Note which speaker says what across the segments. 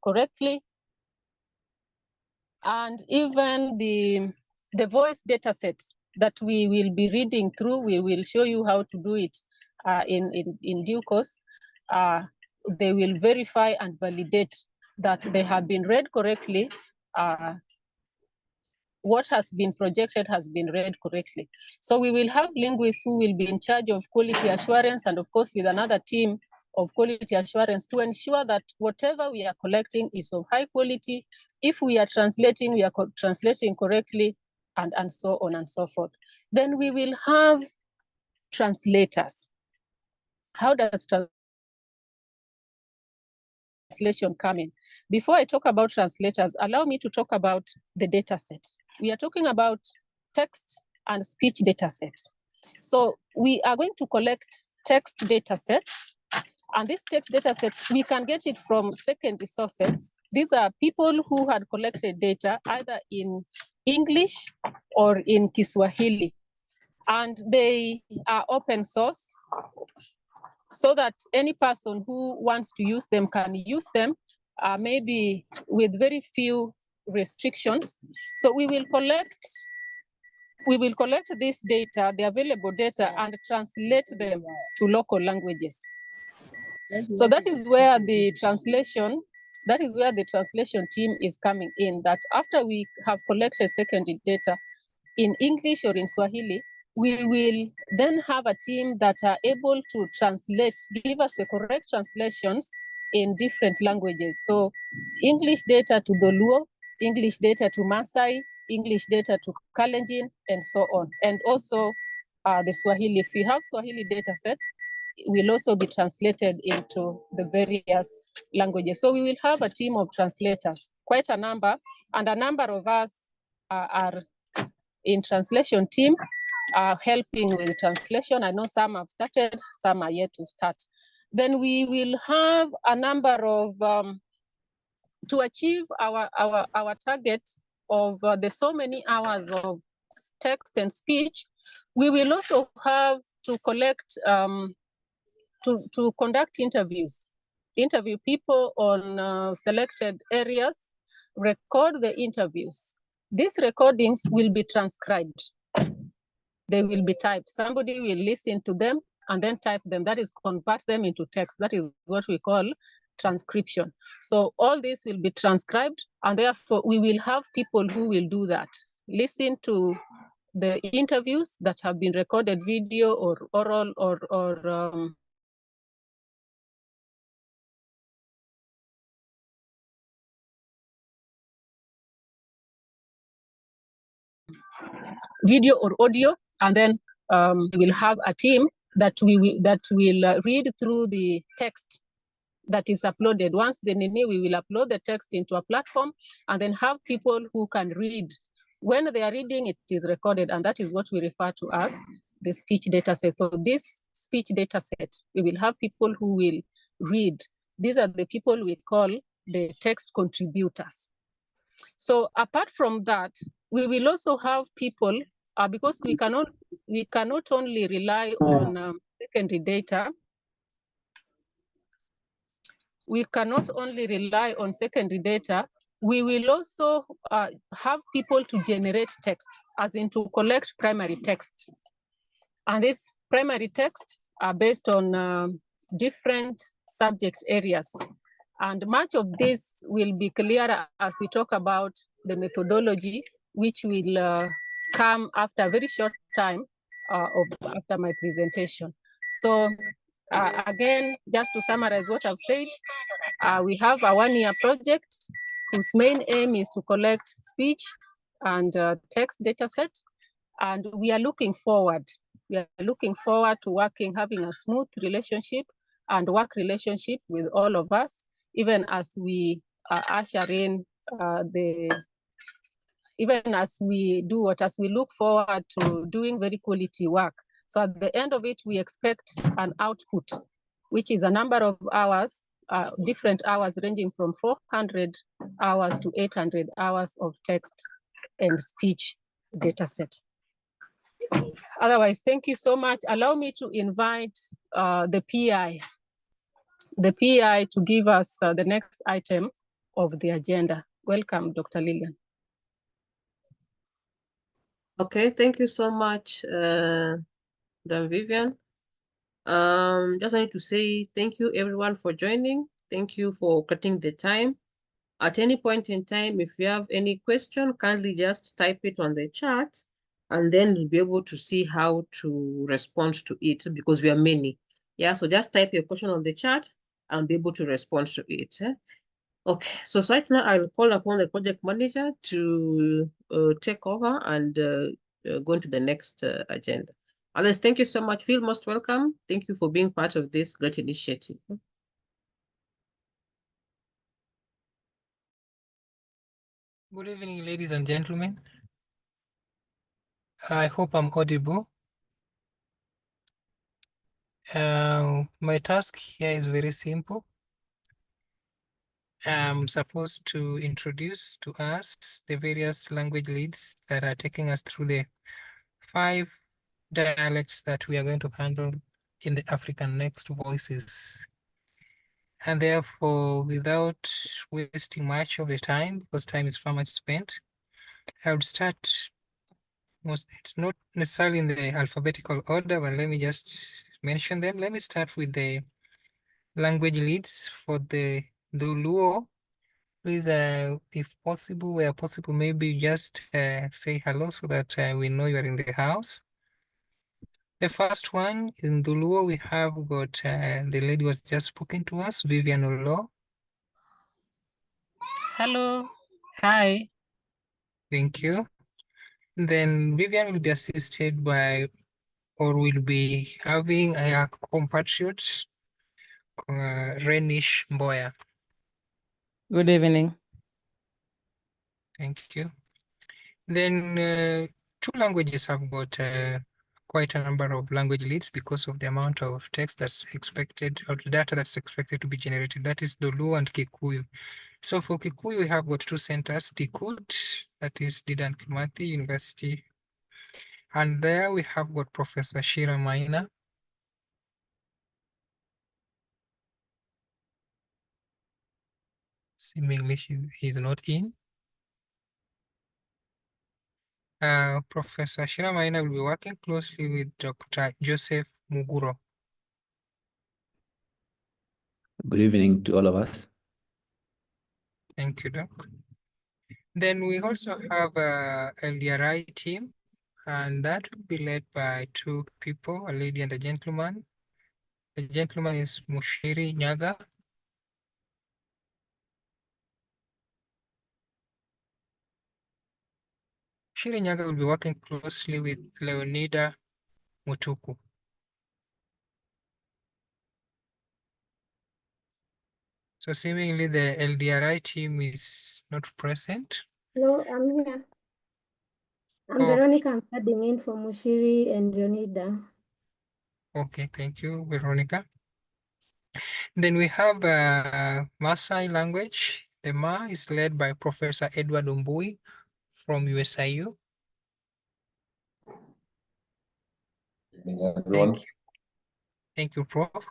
Speaker 1: correctly. And even the voice data sets that we will be reading through, we will show you how to do it in due course. They will verify and validate that they have been read correctly. What has been projected has been read correctly. So we will have linguists who will be in charge of quality assurance, and of course with another team of quality assurance to ensure that whatever we are collecting is of high quality. If we are translating, we are translating correctly, and so on and so forth. Then we will have translators. How does translation come in? Before I talk about translators, allow me to talk about the data set. We are talking about text and speech data sets. So we are going to collect text data set, and this text data set, we can get it from secondary sources. These are people who had collected data either in English or in Kiswahili, and they are open source, so that any person who wants to use them can use them, maybe with very few restrictions. So we will collect this data, the available data, and translate them to local languages. So that is where the translation team is coming in, that after we have collected secondary data in English or in Swahili, we will then have a team that are able to translate, give us the correct translations in different languages. So English data to Dholuo, English data to Maasai, English data to Kalenjin, and so on. And also the Swahili. If we have Swahili data set, will also be translated into the various languages. So we will have a team of translators, quite a number, and a number of us are in translation team, helping with translation. I know some have started, some are yet to start. Then we will have a number of, to achieve our target of the so many hours of text and speech, we will also have to collect, to conduct interviews, interview people on selected areas, record the interviews. These recordings will be transcribed. They will be typed. Somebody will listen to them and then type them. That is, convert them into text. That is what we call transcription. So all this will be transcribed, and therefore we will have people who will do that. Listen to the interviews that have been recorded, video or oral or video or audio, and then we will have a team that will read through the text that is uploaded. Once we will upload the text into a platform and then have people who can read. When they are reading, it is recorded, and that is what we refer to as the speech data set. So this speech data set, we will have people who will read. These are the people we call the text contributors. So apart from that, we will also have people, because we cannot only rely on secondary data. We cannot only rely on secondary data. We will also have people to generate text, as in to collect primary text. And this primary text are based on different subject areas. And much of this will be clearer as we talk about the methodology, which will come after a very short time after my presentation. So again, just to summarize what I've said, we have a one-year project whose main aim is to collect speech and text data set. And we are looking forward. We are looking forward to having a smooth relationship and work relationship with all of us, even as we usher in even as we look forward to doing very quality work. So at the end of it, we expect an output, which is a number of hours, different hours ranging from 400 hours to 800 hours of text and speech data set. Otherwise, thank you so much. Allow me to invite the PI to give us the next item of the agenda. Welcome, Dr. Lillian.
Speaker 2: Okay, thank you so much, Madam Vivian. Just wanted to say thank you everyone for joining. Thank you for cutting the time. At any point in time, if you have any question, kindly just type it on the chat, and then we'll be able to see how to respond to it because we are many. Yeah, so just type your question on the chat and be able to respond to it. Okay, so right now I'll call upon the project manager to take over and go into the next agenda. Others, thank you so much. Feel most welcome. Thank you for being part of this great initiative.
Speaker 3: Good evening, ladies and gentlemen. I hope I'm audible. My task here is very simple. I'm supposed to introduce to us the various language leads that are taking us through the 5 dialects that we are going to handle in the African Next Voices. And therefore, without wasting much of the time, because time is far much spent, I would start. It's not necessarily in the alphabetical order, but let me just mention them. Let me start with the language leads for the Luo. Please, if possible, where possible, maybe just say hello so that we know you are in the house. The first one, in Luo, we have got the lady was just spoken to us, Vivian Olo.
Speaker 1: Hello. Hi.
Speaker 3: Thank you. Then Vivian will be assisted by, or will be having a compatriot, Renish Mboya.
Speaker 4: Good evening.
Speaker 3: Thank you. Then 2 languages have got quite a number of language leads because of the amount of text that's expected, or data that's expected to be generated. That is the Luo and Kikuyu. So for Kikuyu, we have got 2 centers, TKUT, that is Dedan Kimathi University. And there we have got Professor Shira Maina. Seemingly he's not in. Professor Shira Maina will be working closely with Dr. Joseph Muguro.
Speaker 5: Good evening to all of us.
Speaker 3: Thank you, Doc. Then we also have a LDRI team, and that will be led by 2 people, a lady and a gentleman. The gentleman is Mushiri Nyaga. Mushiri Nyaga will be working closely with Leonida Mutuku. So seemingly the LDRI team is not present.
Speaker 6: Hello, I'm here. I'm
Speaker 3: Oh,
Speaker 6: Veronica. I'm adding in for Mushiri and Leonida.
Speaker 3: okay, thank you, Veronica. Then we have Maasai language. The Ma is led by Professor Edward Umbui from USIU.
Speaker 5: Everyone.
Speaker 3: Thank you, Prof.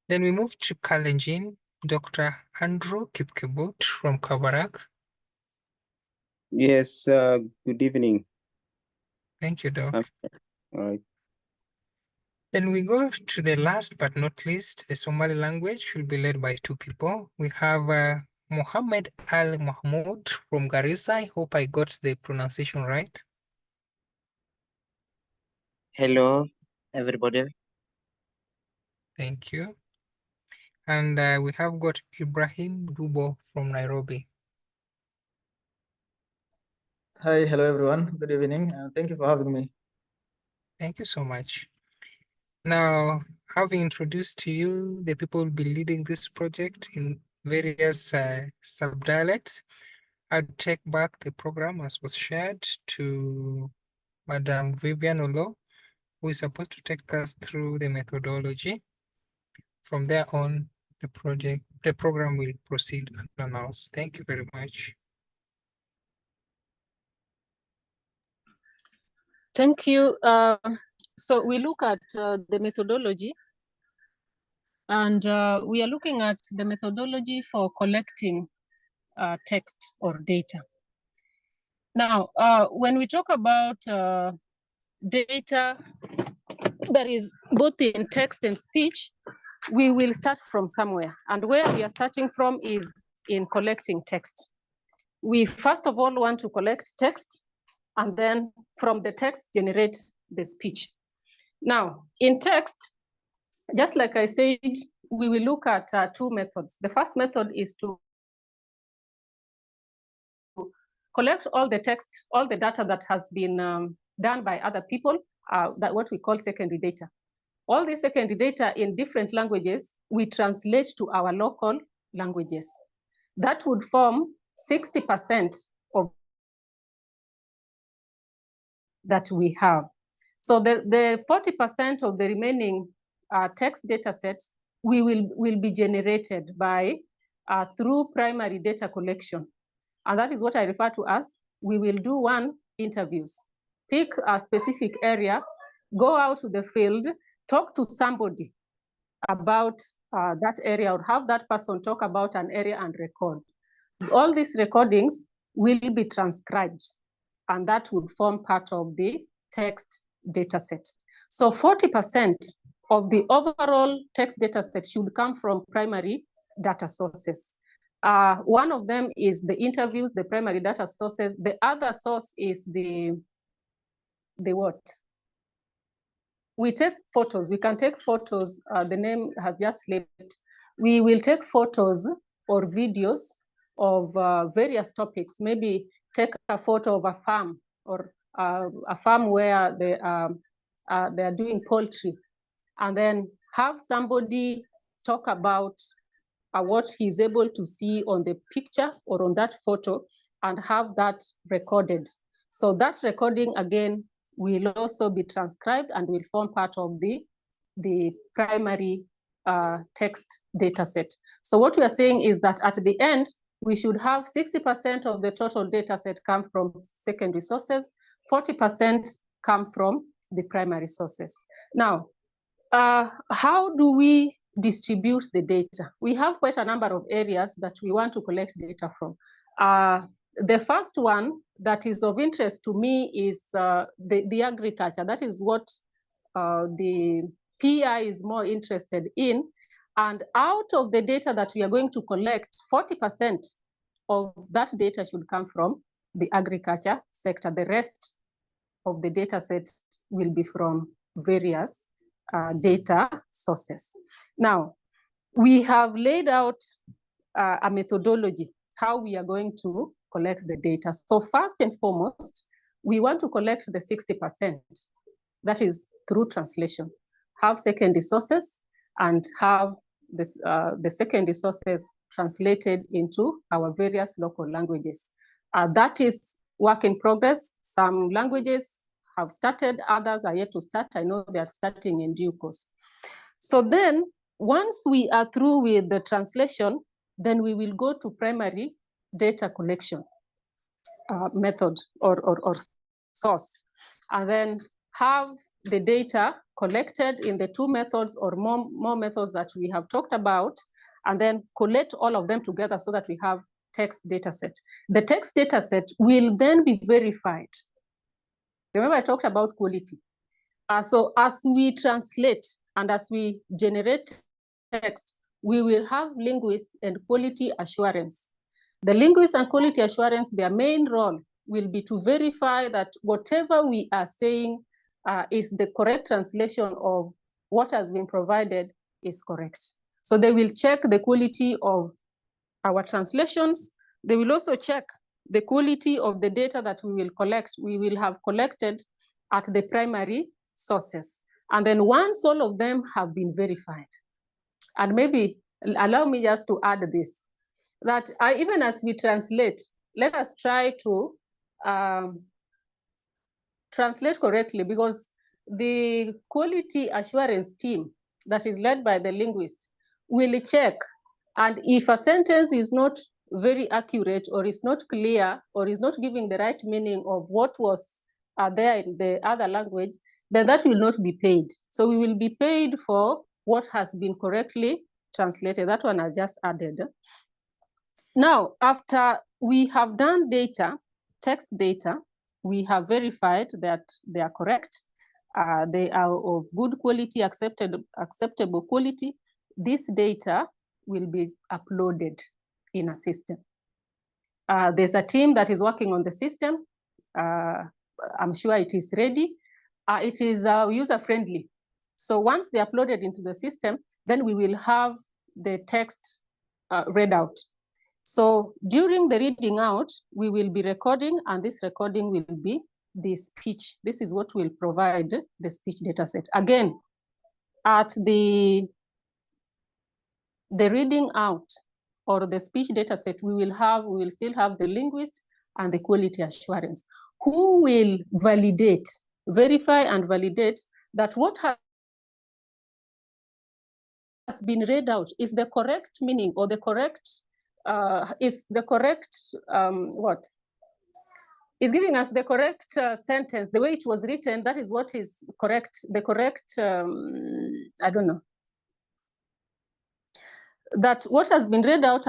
Speaker 3: Then we move to Kalenjin, Dr. Andrew Kipkebut from Kabarak.
Speaker 7: Yes, good evening.
Speaker 3: Thank you, Doc.
Speaker 7: All right.
Speaker 3: Then we go to the last but not least, the Somali language will be led by 2 people. We have Mohammed Al Mahmoud from Garissa. I hope I got the pronunciation right.
Speaker 8: Hello, everybody.
Speaker 3: Thank you. And we have got Ibrahim Dubo from Nairobi.
Speaker 4: Hi, hello everyone. Good evening. Thank you for having me.
Speaker 3: Thank you so much. Now, having introduced to you the people who will be leading this project in various sub-dialects, I'll take back the program as was shared to Madam Vivian Olo, who is supposed to take us through the methodology. From there on, the program will proceed unannounced. Thank you very much.
Speaker 1: Thank you. So we look at the methodology. And we are looking at the methodology for collecting text or data. Now, when we talk about data that is both in text and speech, we will start from somewhere. And where we are starting from is in collecting text. We first of all want to collect text, and then from the text generate the speech. Now, in text, just like I said, we will look at two methods. The first method is to collect all the text, all the data that has been done by other people, that what we call secondary data. All the secondary data in different languages, we translate to our local languages. That would form 60% of that we have. So the 40% of the remaining text data set will be generated by through primary data collection. And that is what I refer to as, we will do one interviews. Pick a specific area, go out to the field, talk to somebody about that area, or have that person talk about an area and record. All these recordings will be transcribed, and that would form part of the text data set. So 40% of the overall text data set should come from primary data sources. One of them is the interviews, the primary data sources. The other source is the what? We take photos. We can take photos. The name has just slipped. We will take photos or videos of various topics. Maybe take a photo of a farm, or a farm where they are doing poultry, and then have somebody talk about what he's able to see on the picture or on that photo, and have that recorded. So that recording, again, will also be transcribed and will form part of the primary text data set. So what we are saying is that at the end, we should have 60% of the total data set come from secondary sources, 40% come from the primary sources. Now, how do we distribute the data? We have quite a number of areas that we want to collect data from. The first one that is of interest to me is the agriculture. That is what the PI is more interested in. And out of the data that we are going to collect, 40% of that data should come from the agriculture sector. The rest of the data set will be from various data sources. Now, we have laid out a methodology, how we are going to collect the data. So first and foremost, we want to collect the 60%. That is through translation. Have secondary sources and have this, the secondary sources translated into our various local languages. That is work in progress. Some languages have started, others are yet to start. I know they are starting in due course. So then, once we are through with the translation, then we will go to primary data collection method or source, and then have the data collected in the two methods or more methods that we have talked about, and then collect all of them together so that we have text data set. The text data set will then be verified. Remember I talked about quality. So as we translate and as we generate text, we will have linguists and quality assurance. The linguists and quality assurance, their main role will be to verify that whatever we are saying is the correct translation of what has been provided is correct. So they will check the quality of our translations. They will also check the quality of the data that we will collect. We will have collected at the primary sources. And then once all of them have been verified, and maybe allow me just to add this, that even as we translate, let us try to translate correctly, because the quality assurance team that is led by the linguist will check. And if a sentence is not very accurate, or is not clear, or is not giving the right meaning of what was there in the other language, then that will not be paid. So we will be paid for what has been correctly translated. That one has just added. Now, after we have done data, text data, we have verified that they are correct. They are of good quality, acceptable quality. This data will be uploaded in a system. There's a team that is working on the system. I'm sure it is ready. It is user-friendly. So once they uploaded into the system, then we will have the text read out. So during the reading out, we will be recording, and this recording will be the speech. This is what will provide the speech data set. Again, at the reading out or the speech data set, we will still have the linguist and the quality assurance, who will validate, verify and validate that what has been read out is the correct meaning, or the correct, is giving us the correct sentence, the way it was written. That is what is correct, the correct, I don't know, that what has been read out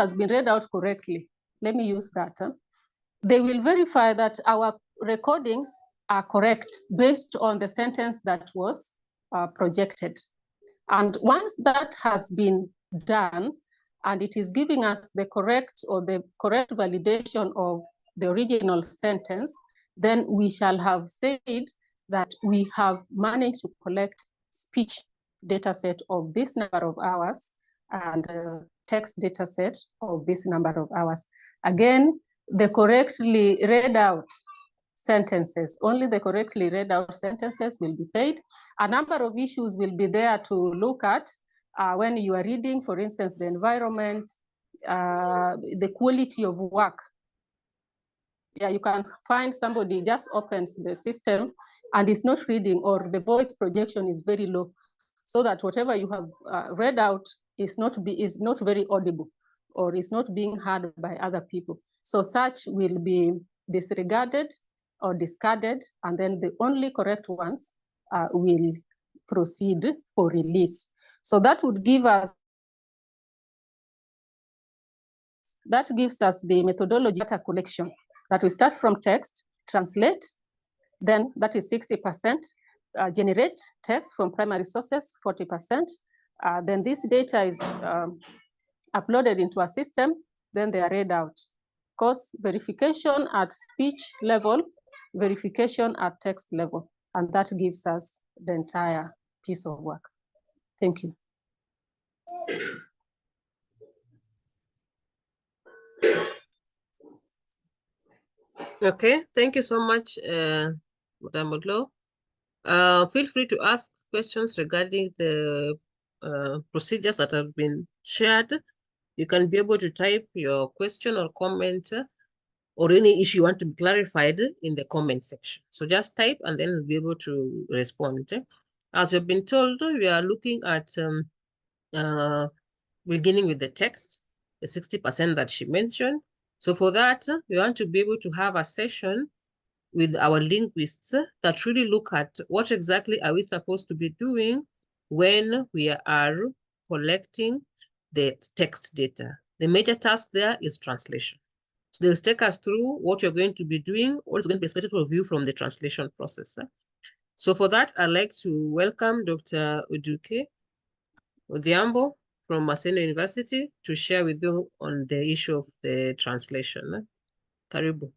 Speaker 1: correctly. Let me use that. They will verify that our recordings are correct based on the sentence that was projected. And once that has been done, and it is giving us the correct validation of the original sentence, then we shall have said that we have managed to collect speech data set of this number of hours and text data set of this number of hours. Again, the correctly read out sentences, only the correctly read out sentences will be paid. A number of issues will be there to look at when you are reading, for instance, the environment, the quality of work. Yeah, you can find somebody just opens the system and is not reading, or the voice projection is very low, so that whatever you have read out is not very audible, or is not being heard by other people. So such will be disregarded or discarded, and then the only correct ones will proceed for release. So that would give us, that gives us the methodology data collection, that we start from text, translate, then that is 60%, generate text from primary sources, 40%. Then this data is uploaded into a system, then they are read out. Course verification at speech level, verification at text level, and that gives us the entire piece of work. Thank you.
Speaker 2: Okay, thank you so much, Madam Odlo. Feel free to ask questions regarding the procedures that have been shared. You can be able to type your question or comment or any issue you want to be clarified in the comment section. So just type and then we'll be able to respond. As you've been told, we are looking at beginning with the text, the 60% that she mentioned. So for that, we want to be able to have a session with our linguists that really look at what exactly are we supposed to be doing when we are collecting the text data. The major task there is translation. So they'll take us through what you're going to be doing, what is going to be expected of you from the translation process. So for that, I'd like to welcome Dr. Uduke Odhiambo from Maseno University to share with you on the issue of the translation. Karibu.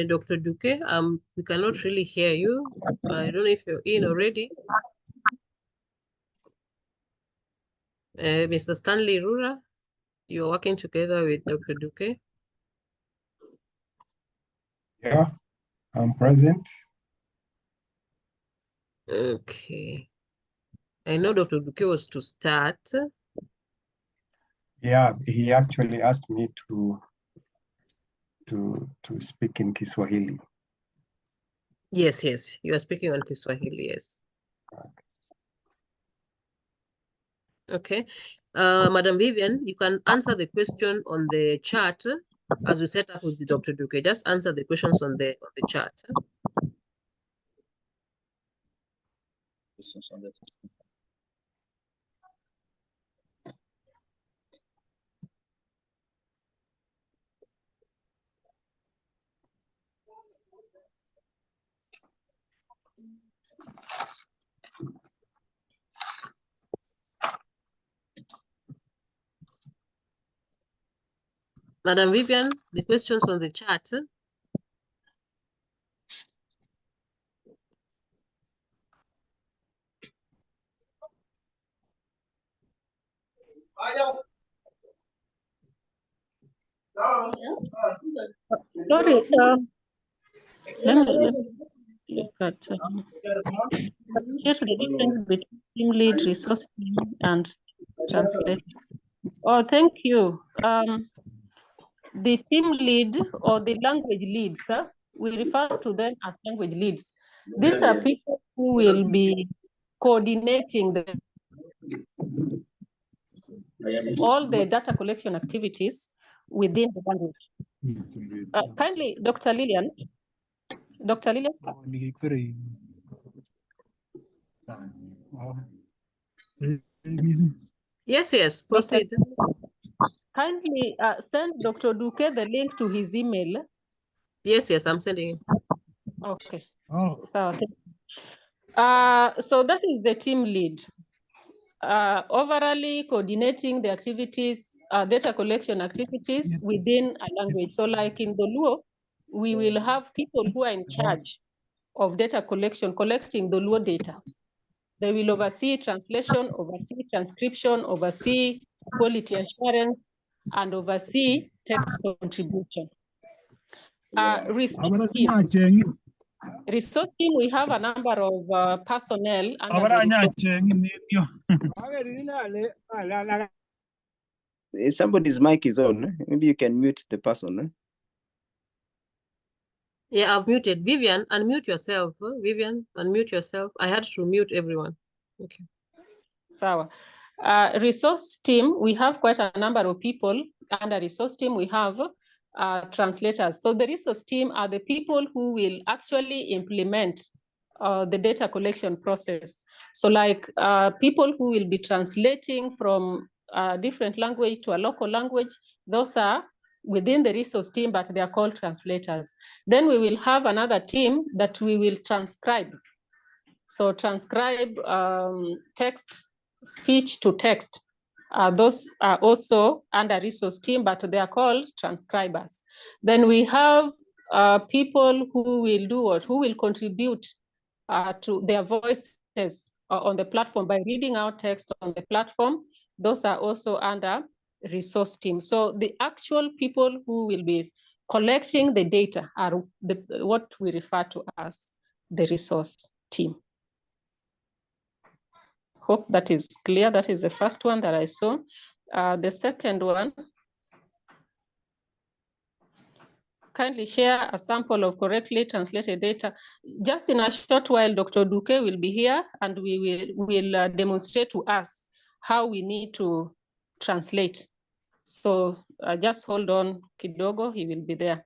Speaker 2: Dr. Duque, we cannot really hear you. I don't know if you're in already. Mr. Stanley Rura, you're working together with Dr. Duque.
Speaker 9: Yeah, I'm present.
Speaker 2: Okay. I know Dr. Duque was to start.
Speaker 9: Yeah, he actually asked me to speak in Kiswahili.
Speaker 2: Yes, you are speaking on Kiswahili, yes. Okay. Madam Vivian, you can answer the question on the chat as we set up with the Dr. Duque. Just answer the questions on the chat. Madam Vivian, the questions on the chat.
Speaker 1: Sorry, let me look at here's the difference between team lead, resource team, and translator. Oh, thank you. The team lead or the language leads, we refer to them as language leads. These are people who will be coordinating all the data collection activities within the language. Kindly, Dr. Lillian. Dr. Lillian?
Speaker 2: Yes, proceed.
Speaker 1: Kindly send Dr. Duque the link to his email.
Speaker 2: Yes, I'm sending.
Speaker 1: Okay. Oh. So that is the team lead. Overall coordinating the activities, data collection activities within a language. So like in the Luo, we will have people who are in charge of data collection, collecting the Luo data. They will oversee translation, oversee transcription, oversee quality assurance, and oversee text contribution. Resource team, we have a number of personnel under the resource.
Speaker 7: Somebody's mic is on. Maybe you can mute the person.
Speaker 2: Yeah, I've muted. Vivian, unmute yourself. Vivian, unmute yourself. I had to mute everyone. Okay.
Speaker 1: Sawa. Resource team, we have quite a number of people. Under resource team, we have translators. So the resource team are the people who will actually implement the data collection process. So like people who will be translating from a different language to a local language, those are within the resource team, but they are called translators. Then we will have another team that we will transcribe. So transcribe text, speech to text. Those are also under resource team, but they are called transcribers. Then we have people who will do what? Who will contribute to their voices on the platform by reading out text on the platform. Those are also under resource team. So the actual people who will be collecting the data are what we refer to as the resource team. Hope that is clear. That is the first one that I saw. The second one, kindly share a sample of correctly translated data. Just in a short while, Dr. Duque will be here and we will demonstrate to us how we need to translate. So just hold on kidogo, he will be there.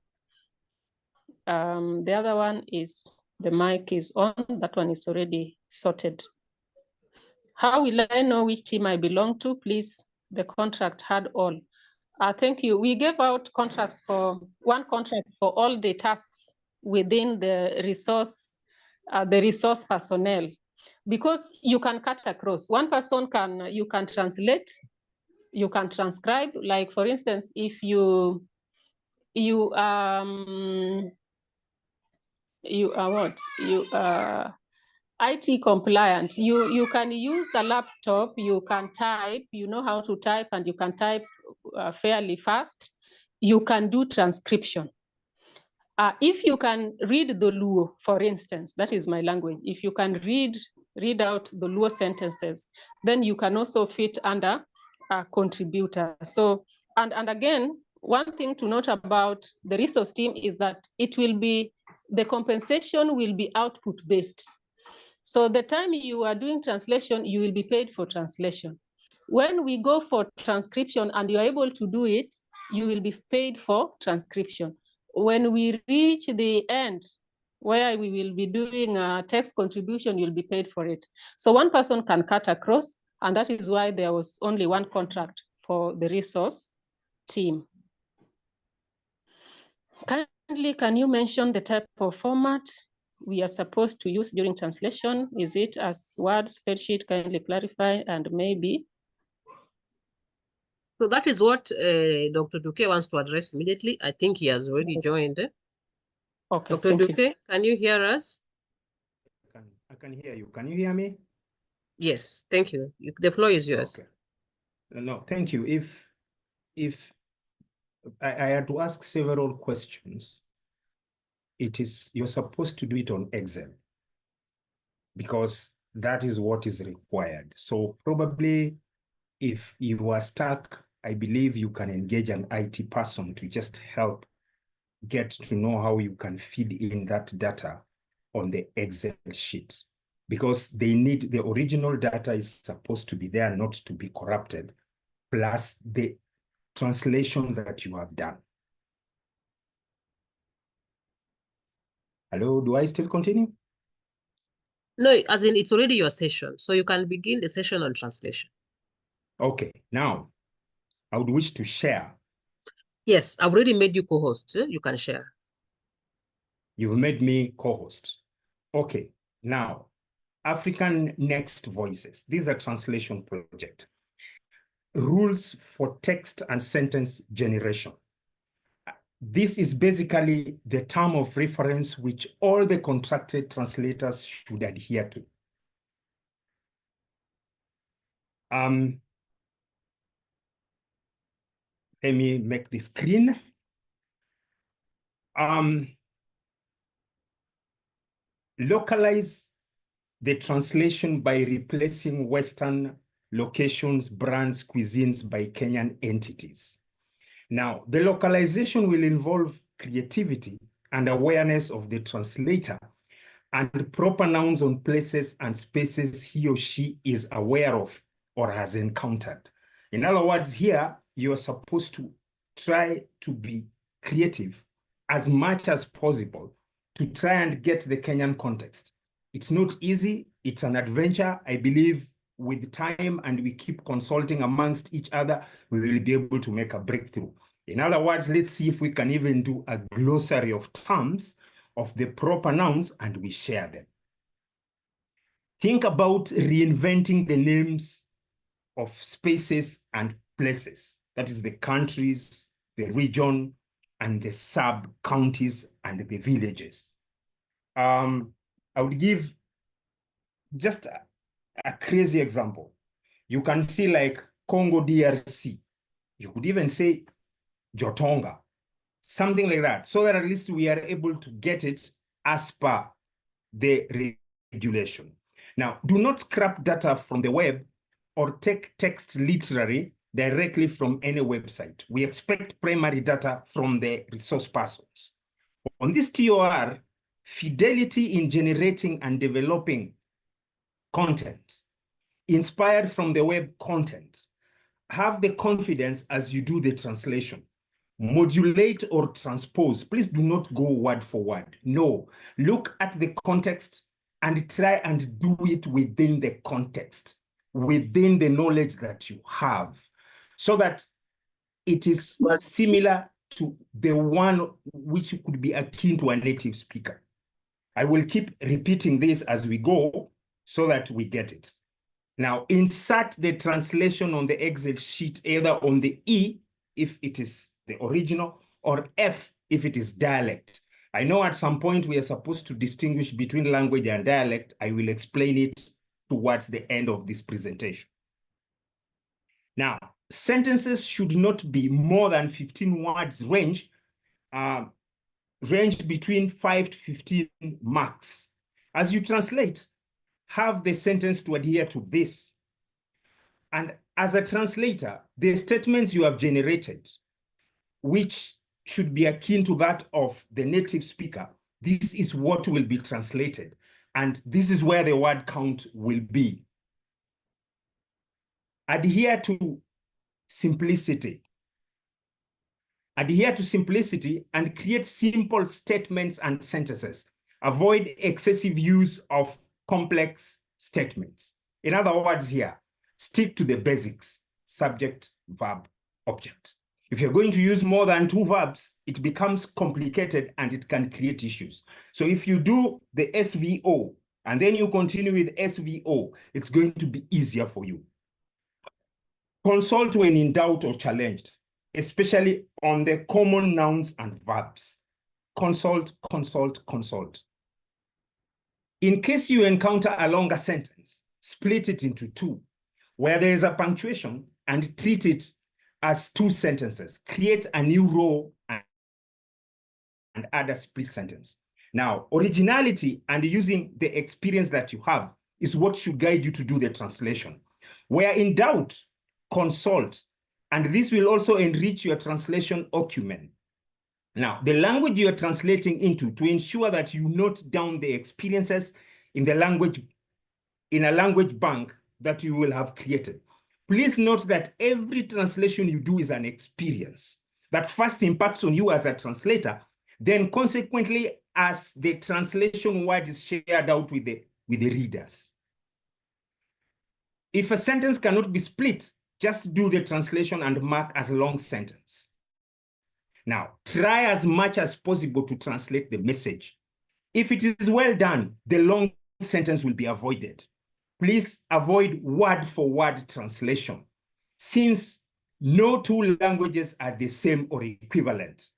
Speaker 1: The other one is the mic is on, that one is already sorted. How will I know which team I belong to? Please, the contract had all. Thank you. We gave out contracts for one contract for all the tasks within the resource personnel, because you can cut across. One person you can translate, you can transcribe. Like for instance, if you are what? You are IT compliant, you can use a laptop, you can type, you know how to type, and you can type fairly fast. You can do transcription. If you can read the Luo, for instance, that is my language. If you can read out the Luo sentences, then you can also fit under a contributor. So, and again, one thing to note about the resource team is that the compensation will be output based. So the time you are doing translation, you will be paid for translation. When we go for transcription and you're able to do it, you will be paid for transcription. When we reach the end, where we will be doing a text contribution, you'll be paid for it. So one person can cut across, and that is why there was only one contract for the resource team. Kindly, can you mention the type of format we are supposed to use during translation? Is it as Word, spreadsheet? Kindly clarify, and maybe.
Speaker 2: So that is what Dr. Duque wants to address immediately. I think he has already joined.
Speaker 1: Okay,
Speaker 2: Dr. Duque, can you hear us?
Speaker 10: I can hear you. Can you hear me?
Speaker 2: Yes, thank you. The floor is yours.
Speaker 10: Okay. No, thank you. If I had to ask several questions, you're supposed to do it on Excel because that is what is required. So probably if you are stuck, I believe you can engage an IT person to just help get to know how you can feed in that data on the Excel sheet, because the original data is supposed to be there, not to be corrupted, plus the translation that you have done. Hello, do I still continue?
Speaker 2: No, as in it's already your session, so you can begin the session on translation.
Speaker 10: Okay, now I would wish to share.
Speaker 2: Yes, I've already made you co-host. You can share.
Speaker 10: You've made me co-host. Okay, now African Next Voices. This is a translation project. Rules for text and sentence generation. This is basically the term of reference which all the contracted translators should adhere to. Let me make the screen. Localize the translation by replacing Western locations, brands, cuisines by Kenyan entities. Now, the localization will involve creativity and awareness of the translator and proper nouns on places and spaces he or she is aware of or has encountered. In other words, here, you are supposed to try to be creative as much as possible to try and get the Kenyan context. It's not easy. It's an adventure. I believe with time and we keep consulting amongst each other, we will be able to make a breakthrough. In other words, let's see if we can even do a glossary of terms of the proper nouns and we share them. Think about reinventing the names of spaces and places. That is the countries, the region, and the sub-counties and the villages. I would give just a crazy example. You can see like Congo DRC. You could even say Jotonga, something like that, so that at least we are able to get it as per the regulation. Now, do not scrap data from the web or take text literally directly from any website. We expect primary data from the resource persons. On this TOR, fidelity in generating and developing content inspired from the web content. Have the confidence as you do the translation. Modulate or transpose. Please do not go word for word. No, look at the context and try and do it within the context, within the knowledge that you have, so that it is similar to the one which could be akin to a native speaker. I will keep repeating this as we go so that we get it. Now, insert the translation on the Excel sheet, either on the E, if it is the original, or F, if it is dialect. I know at some point we are supposed to distinguish between language and dialect. I will explain it towards the end of this presentation. Now, sentences should not be more than 15 words range range between 5 to 15 marks. As you translate, have the sentence to adhere to this. And as a translator, the statements you have generated, which should be akin to that of the native speaker, this is what will be translated. And this is where the word count will be. Adhere to simplicity. Adhere to simplicity and create simple statements and sentences. Avoid excessive use of complex statements. In other words here, stick to the basics: subject, verb, object. If you're going to use more than 2 verbs, it becomes complicated and it can create issues. So if you do the SVO and then you continue with SVO, it's going to be easier for you. Consult when in doubt or challenged, especially on the common nouns and verbs. Consult, consult, consult. In case you encounter a longer sentence, split it into 2, where there is a punctuation, and treat it as 2 sentences. Create a new row and add a split sentence. Now, originality and using the experience that you have is what should guide you to do the translation. Where in doubt, consult, and this will also enrich your translation document. Now, the language you are translating into, to ensure that you note down the experiences in the language, in a language bank that you will have created. Please note that every translation you do is an experience that first impacts on you as a translator, then consequently as the translation word is shared out with the readers. If a sentence cannot be split, just do the translation and mark as a long sentence. Now, try as much as possible to translate the message. If it is well done, the long sentence will be avoided. Please avoid word-for-word translation, since no 2 languages are the same or equivalent.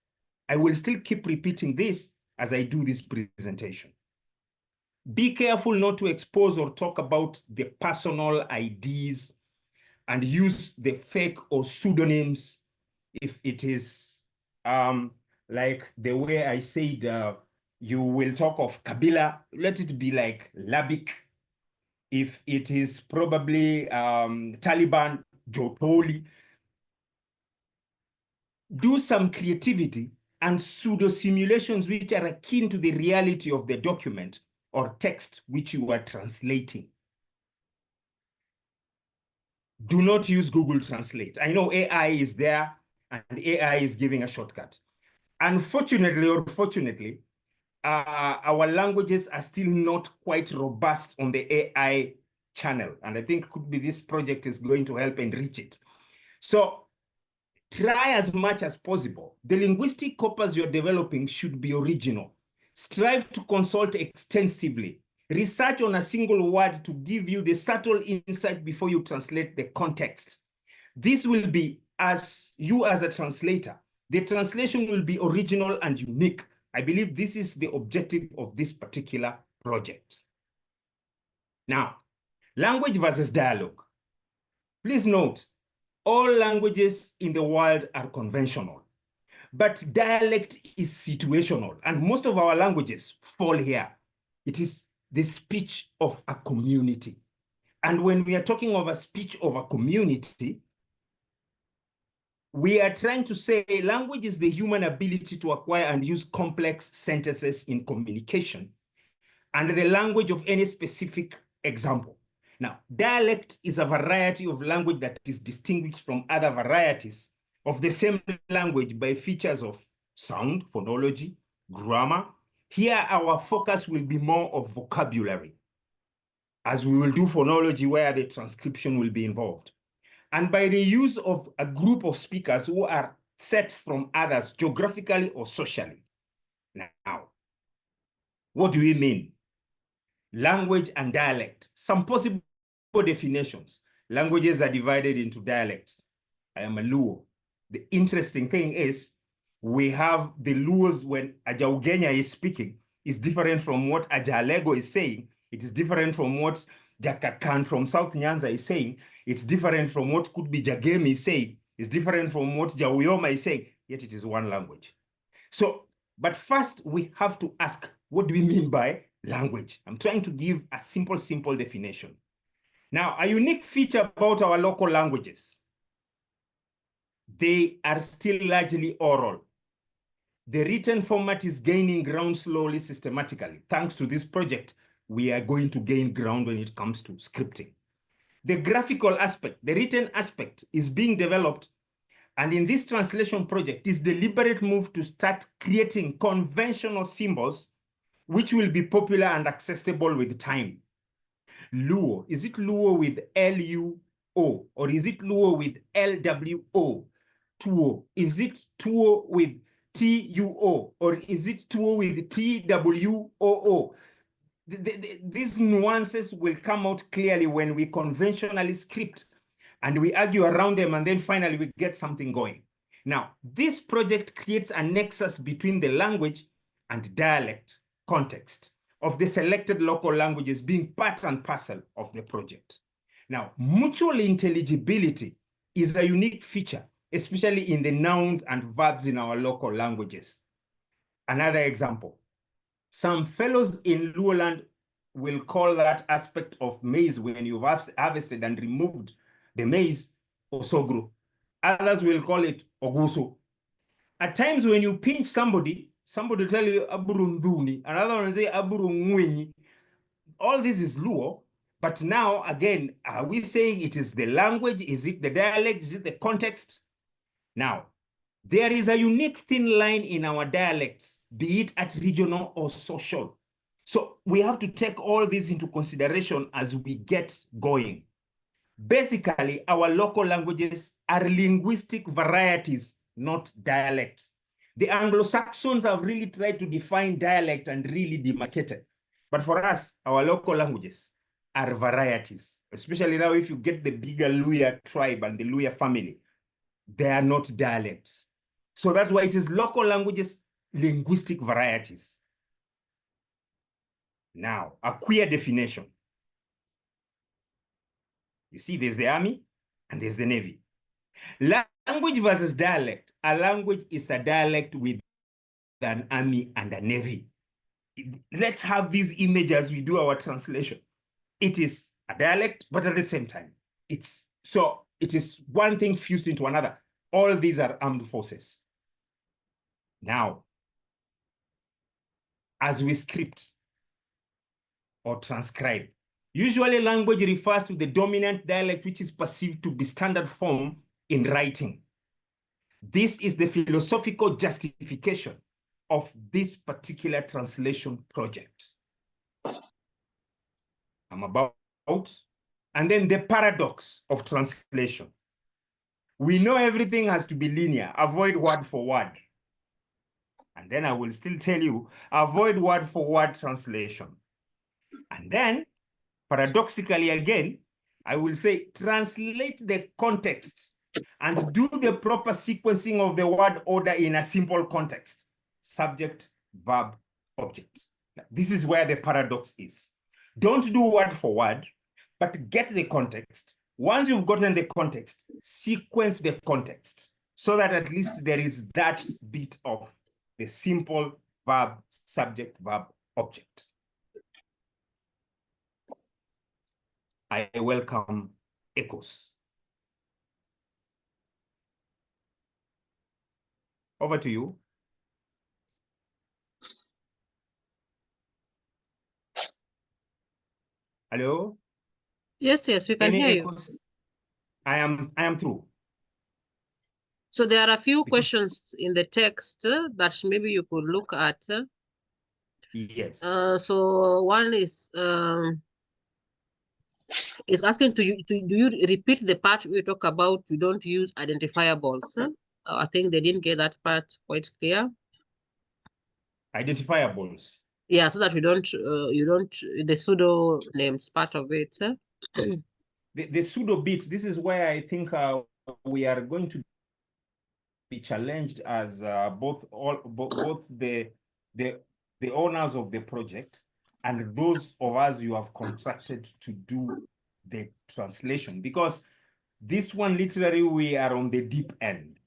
Speaker 10: I will still keep repeating this as I do this presentation. Be careful not to expose or talk about the personal IDs and use the fake or pseudonyms if it is like the way I said, you will talk of Kabila, let it be like Labik. If it is probably Taliban, Jotoli. Do some creativity and pseudo simulations which are akin to the reality of the document or text which you are translating. Do not use Google Translate. I know AI is there and AI is giving a shortcut. Unfortunately or fortunately, our languages are still not quite robust on the AI channel. And I think could be this project is going to help enrich it. So try as much as possible. The linguistic corpus you're developing should be original. Strive to consult extensively. Research on a single word to give you the subtle insight before you translate the context. This will be, as you as a translator, the translation will be original and unique. I believe this is the objective of this particular project. Now, language versus dialogue. Please note, all languages in the world are conventional, but dialect is situational, and most of our languages fall here. It is the speech of a community. And when we are talking of a speech of a community, we are trying to say language is the human ability to acquire and use complex sentences in communication, and the language of any specific example. Now, dialect is a variety of language that is distinguished from other varieties of the same language by features of sound, phonology, grammar. Here, our focus will be more of vocabulary, as we will do phonology where the transcription will be involved. And by the use of a group of speakers who are set from others geographically or socially. Now, what do we mean? Language and dialect. Some possible definitions. Languages are divided into dialects. I am a Luo. The interesting thing is we have the Luos when Ajaugenya is speaking is different from what Ajalego is saying. It is different from what Jakakan from South Nyanza is saying. It's different from what could be Jagemi is saying. It's different from what Jauyoma is saying, yet it is one language. So But first, we have to ask, what do we mean by language? I'm trying to give a simple definition. Now, a unique feature about our local languages, they are still largely oral. The written format is gaining ground slowly, systematically. Thanks to this project, we are going to gain ground when it comes to scripting. The graphical aspect, the written aspect is being developed, and in this translation project is deliberate move to start creating conventional symbols which will be popular and accessible with time. Luo, is it Luo with L-U-O or is it Luo with L-W-O? Tuo, is it Tuo with T-U-O or is it Tuo with T-W-O-O? These nuances will come out clearly when we conventionally script and we argue around them, and then finally we get something going. Now, this project creates a nexus between the language and dialect context of the selected local languages being part and parcel of the project. Now, mutual intelligibility is a unique feature, especially in the nouns and verbs in our local languages. Another example, some fellows in Luoland will call that aspect of maize when you've harvested and removed the maize osogro. Others will call it oguso. At times when you pinch somebody will tell you aburunduni, another one will say aburungwenyi. All this is Luo, but now again, are we saying it is the language? Is it the dialect? Is it the context? Now, there is a unique thin line in our dialects, be it at regional or social. So we have to take all this into consideration as we get going. Basically, our local languages are linguistic varieties, not dialects. The Anglo-Saxons have really tried to define dialect and really demarcate it. But for us, our local languages are varieties, especially now if you get the bigger Luya tribe and the Luya family, they are not dialects. So that's why it is local languages, linguistic varieties. Now, a queer definition. You see, there's the army and there's the navy. Language versus dialect. A language is a dialect with an army and a navy. Let's have these images as we do our translation. It is a dialect, but at the same time, it is one thing fused into another. All these are armed forces. Now, as we script or transcribe, usually language refers to the dominant dialect which is perceived to be standard form in writing. This is the philosophical justification of this particular translation project. I'm about, and then the paradox of translation. We know everything has to be linear, avoid word for word. And then I will still tell you, avoid word for word translation. And then, paradoxically again, I will say, translate the context and do the proper sequencing of the word order in a simple context. Subject, verb, object. This is where the paradox is. Don't do word for word, but get the context. Once you've gotten the context, sequence the context so that at least there is that bit of the simple verb, subject, verb, object. I welcome echoes. Over to you. Hello?
Speaker 2: Yes, we can hear you.
Speaker 10: I am through.
Speaker 2: So there are a few questions in the text that maybe you could look at.
Speaker 10: Yes.
Speaker 2: So one is asking do you repeat the part we talk about we don't use identifiables? I think they didn't get that part quite clear.
Speaker 10: Identifiables.
Speaker 2: Yeah, so that we don't the pseudo names part of it.
Speaker 10: The pseudo bits. This is where I think we are going to be challenged as both the owners of the project and those of us you have contracted to do the translation, because this one literally we are on the deep end.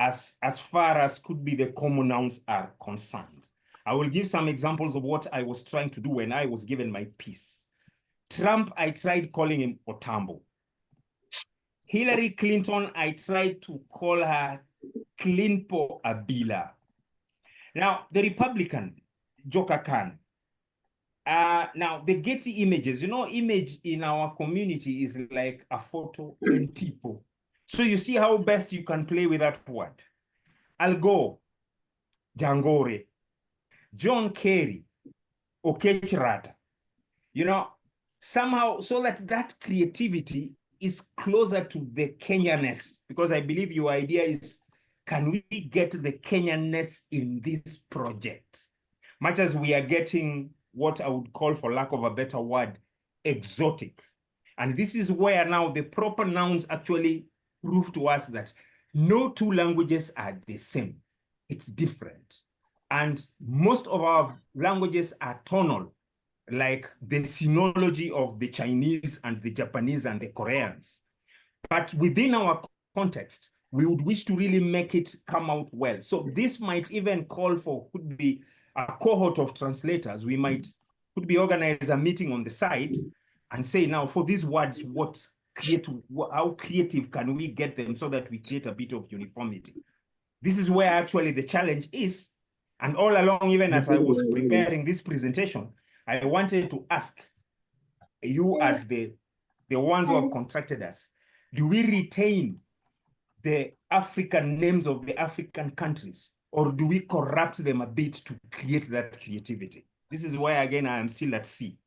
Speaker 10: as far as could be the common nouns are concerned. I will give some examples of what I was trying to do when I was given my piece. Trump, I tried calling him Otambo. Hillary Clinton, I tried to call her Clinpo Abila. Now, the Republican, Joka Khan. Now, the Getty images, you know, image in our community is like a photo and tipo. So you see how best you can play with that word. Al Gore, Jangore, John Kerry, Okechrata. You know, somehow, so that creativity is closer to the Kenyanness, because I believe your idea is, can we get the Kenyanness in this project? Much as we are getting what I would call, for lack of a better word, exotic. And this is where now the proper nouns actually prove to us that no two languages are the same. It's different. And most of our languages are tonal, like the sinology of the Chinese and the Japanese and the Koreans. But within our context, we would wish to really make it come out well. So this might even call for, could be a cohort of translators. We could be organize a meeting on the side and say, now for these words, how creative can we get them so that we create a bit of uniformity? This is where actually the challenge is. And all along, even as I was preparing this presentation, I wanted to ask you, as the ones who have contracted us, do we retain the African names of the African countries, or do we corrupt them a bit to create that creativity? This is why, again, I am still at sea.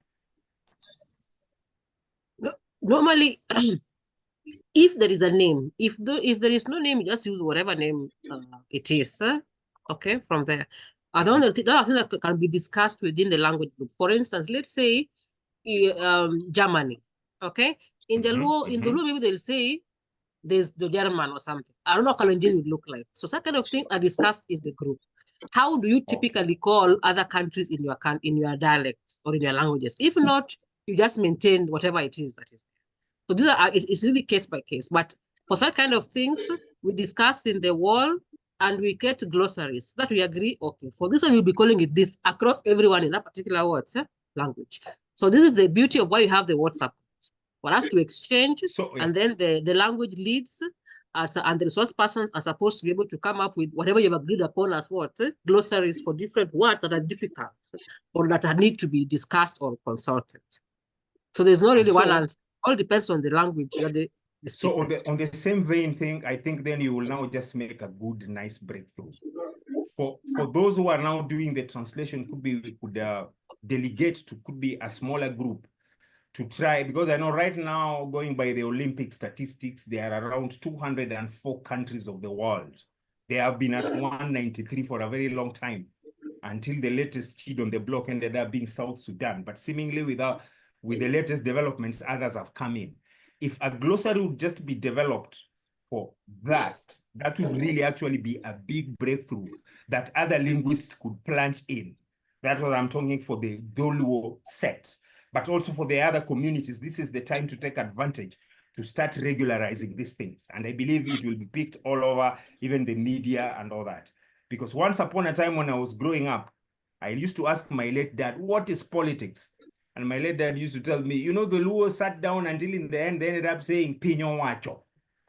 Speaker 2: Normally, if there is a name, if there is no name, just use whatever name it is. Okay, from there. I don't know that can be discussed within the language group. For instance, let's say Germany. Okay, in the law, maybe they'll say there's the German or something. I don't know how Kalenjin would look like. So that kind of thing are discussed in the group. How do you typically call other countries in your dialects or in your languages? If not, you just maintain whatever it is that is. So these are it's really case by case. But for that kind of things, we discuss in the wall and we get glossaries that we agree. Okay, for this one we'll be calling it this across everyone in that particular language. So this is the beauty of why you have the WhatsApp for us to exchange, and then the language leads and the resource persons are supposed to be able to come up with whatever you've agreed upon as glossaries for different words that are difficult or that need to be discussed or consulted. So there's not really one answer. All depends on the language that the
Speaker 10: so on the same vein thing, I think then you will now just make a good, nice breakthrough. For those who are now doing the translation, we could delegate to could be a smaller group to try, because I know right now, going by the Olympic statistics, there are around 204 countries of the world. They have been at 193 for a very long time, until the latest kid on the block ended up being South Sudan. But seemingly with the latest developments, others have come in. If a glossary would just be developed for that would really actually be a big breakthrough that other linguists could plunge in. That's what I'm talking for the Doluo set. But also for the other communities, this is the time to take advantage to start regularizing these things. And I believe it will be picked all over, even the media and all that. Because once upon a time when I was growing up, I used to ask my late dad, what is politics? And my late dad used to tell me, you know, the Luo sat down until in the end, they ended up saying Pinyon Wacho.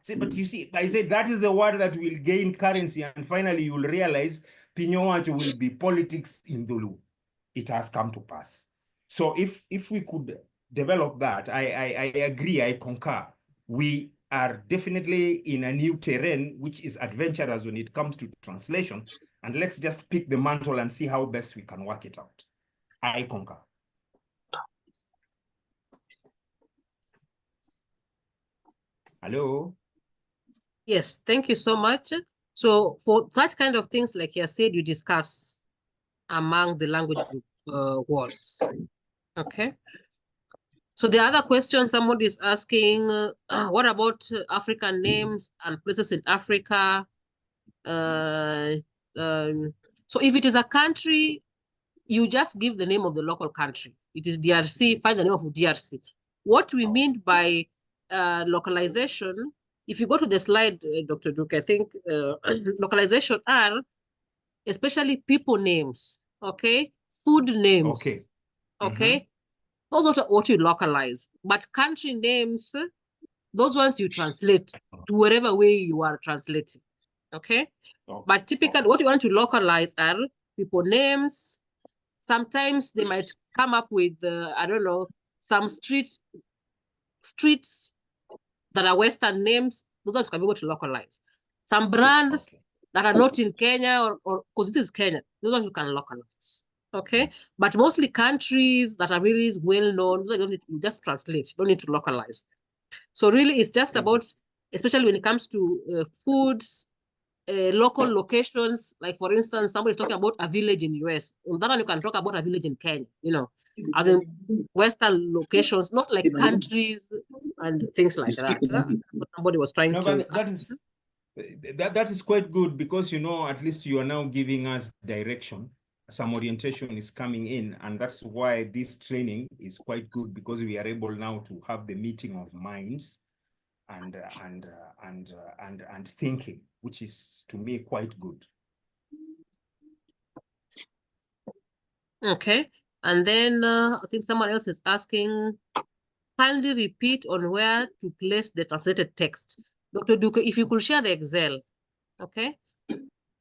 Speaker 10: See, but you see, I said that is the word that will gain currency. And finally, you will realize Pinyon Wacho will be politics in Dulu. It has come to pass. So if we could develop that, I agree, I concur. We are definitely in a new terrain, which is adventurous when it comes to translation. And let's just pick the mantle and see how best we can work it out. I concur. Hello?
Speaker 2: Yes, thank you so much. So for that kind of things, like you said, you discuss among the language group words. Okay. So the other question somebody is asking, what about African names and places in Africa? So if it is a country, you just give the name of the local country. It is DRC, find the name of DRC. What we mean by localization if you go to the slide, Dr. Duke, I think localization are especially people names, okay? Food names,
Speaker 10: Okay.
Speaker 2: okay? Those are what you localize. But country names, those ones you translate to whatever way you are translating, okay? But typically what you want to localize are people names. Sometimes they might come up with, I don't know, some streets that are Western names. Those ones can be able to localize. Some brands that are not in Kenya or because this is Kenya, those ones you can localize. Okay, but mostly countries that are really well known, you don't need to just translate, you don't need to localize. So really, it's just about, especially when it comes to foods, local locations. Like for instance, somebody's talking about a village in US. On that one, you can talk about a village in Kenya. You know, as in Western locations, not like countries and things like that. What somebody was trying to.
Speaker 10: But that is quite good because, you know, at least you are now giving us direction. Some orientation is coming in, and that's why this training is quite good, because we are able now to have the meeting of minds and thinking, which is to me quite good.
Speaker 2: Okay, and then I think someone else is asking, kindly repeat on where to place the translated text. Dr. Duke, if you could share the Excel, okay,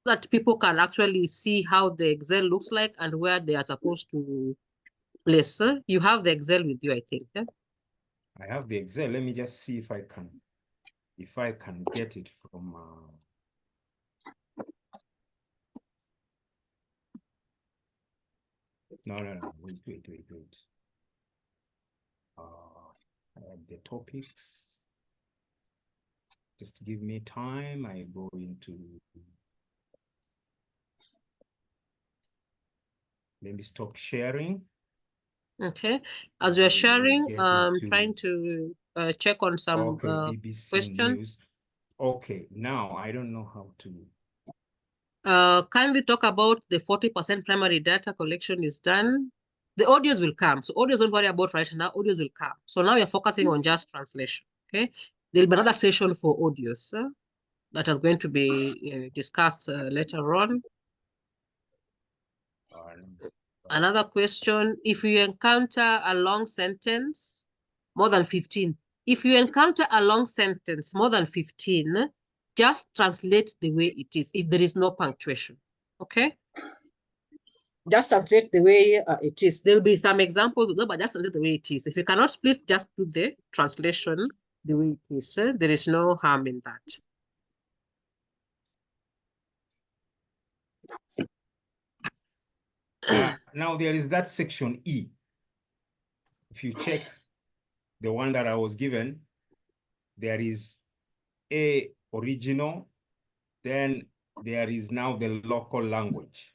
Speaker 2: that people can actually see how the Excel looks like and where they are supposed to place. You have the Excel with you, I think. Yeah?
Speaker 10: I have the Excel. Let me just see if I can get it from. No. Wait. The topics. Just give me time. I go into. Let me stop sharing.
Speaker 2: Okay. As you're sharing, trying to check on some
Speaker 10: BBC
Speaker 2: questions.
Speaker 10: News. Okay, now I don't know how to.
Speaker 2: Kindly talk about the 40% primary data collection is done. The audios will come. So audios, don't worry about right now. Audios will come. So now you're focusing on just translation. Okay. There'll be another session for audios that are going to be discussed later on. Another question, if you encounter a long sentence, more than 15. If you encounter a long sentence, more than 15, just translate the way it is, if there is no punctuation, okay? Just translate the way it is. There'll be some examples, but just translate the way it is. If you cannot split, just do the translation the way it is. There is no harm in that.
Speaker 10: Now there is that section E. If you check the one that I was given, there is A, original, then there is now the local language.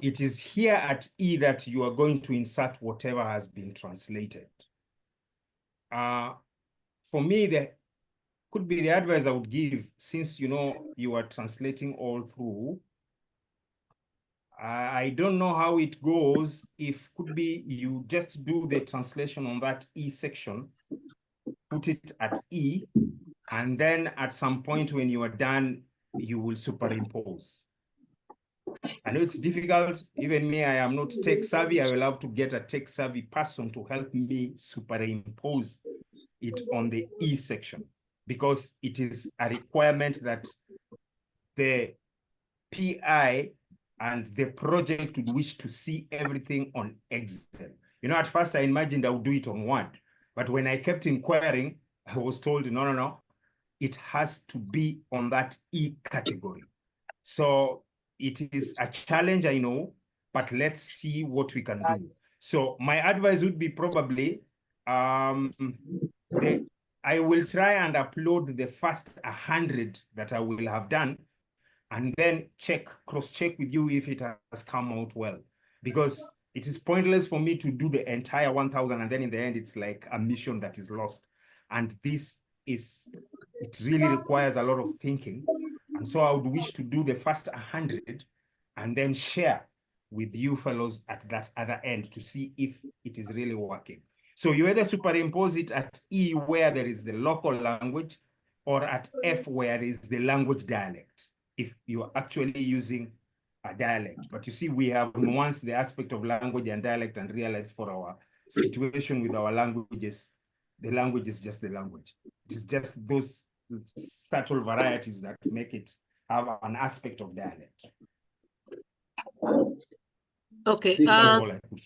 Speaker 10: It is here at E that you are going to insert whatever has been translated. For me, there could be the advice I would give, since you know you are translating all through. I don't know how it goes. If could be you just do the translation on that E section, put it at E, and then at some point when you are done, you will superimpose. I know it's difficult. Even me, I am not tech savvy. I will have to get a tech savvy person to help me superimpose it on the E section, because it is a requirement that the PI and the project would wish to see everything on Excel. You know, at first I imagined I would do it on Word, but when I kept inquiring, I was told, no, it has to be on that E category. So it is a challenge, I know, but let's see what we can do. So my advice would be probably, I will try and upload the first 100 that I will have done, and then cross-check with you if it has come out well. Because it is pointless for me to do the entire 1,000 and then in the end, it's like a mission that is lost. And it really requires a lot of thinking. And so I would wish to do the first 100 and then share with you fellows at that other end to see if it is really working. So you either superimpose it at E where there is the local language, or at F where is the language dialect, if you are actually using a dialect. But you see, we have nuanced the aspect of language and dialect and realized for our situation with our languages, the language is just the language. It is just those subtle varieties that make it have an aspect of dialect.
Speaker 2: Okay.
Speaker 10: That's all I could.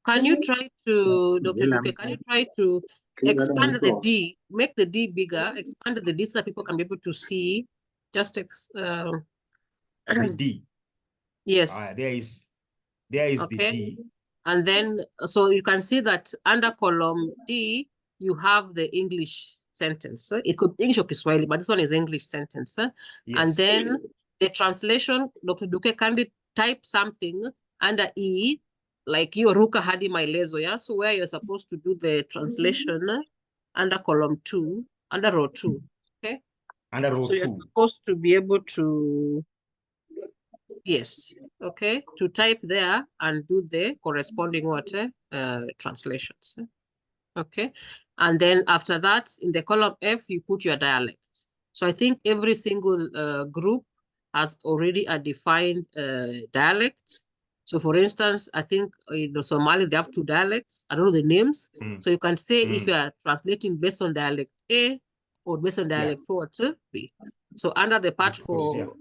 Speaker 2: Can you try to, Dr. Duque, can you try to expand the D, make the D bigger, expand the D so that people can be able to see? Just
Speaker 10: The D.
Speaker 2: Yes.
Speaker 10: There is the
Speaker 2: Okay.
Speaker 10: D.
Speaker 2: And then, so you can see that under column D, you have the English sentence. It could be English or Kiswahili, but this one is English sentence. And
Speaker 10: Yes.
Speaker 2: then the translation, Dr. Duque, can you type something under E, like your Ruka Hadi Maelezo, yeah? So where you're supposed to do the translation under column 2, under row 2, okay?
Speaker 10: Under row 2.
Speaker 2: So you're supposed to be able to, yes, okay, to type there and do the corresponding what translations. Okay, and then after that, in the column F, you put your dialect. So I think every single group has already a defined dialect. So for instance, I think in Somali, they have 2 dialects. I don't know the names. So you can say if you are translating based on dialect A or based on dialect what B. So under the part for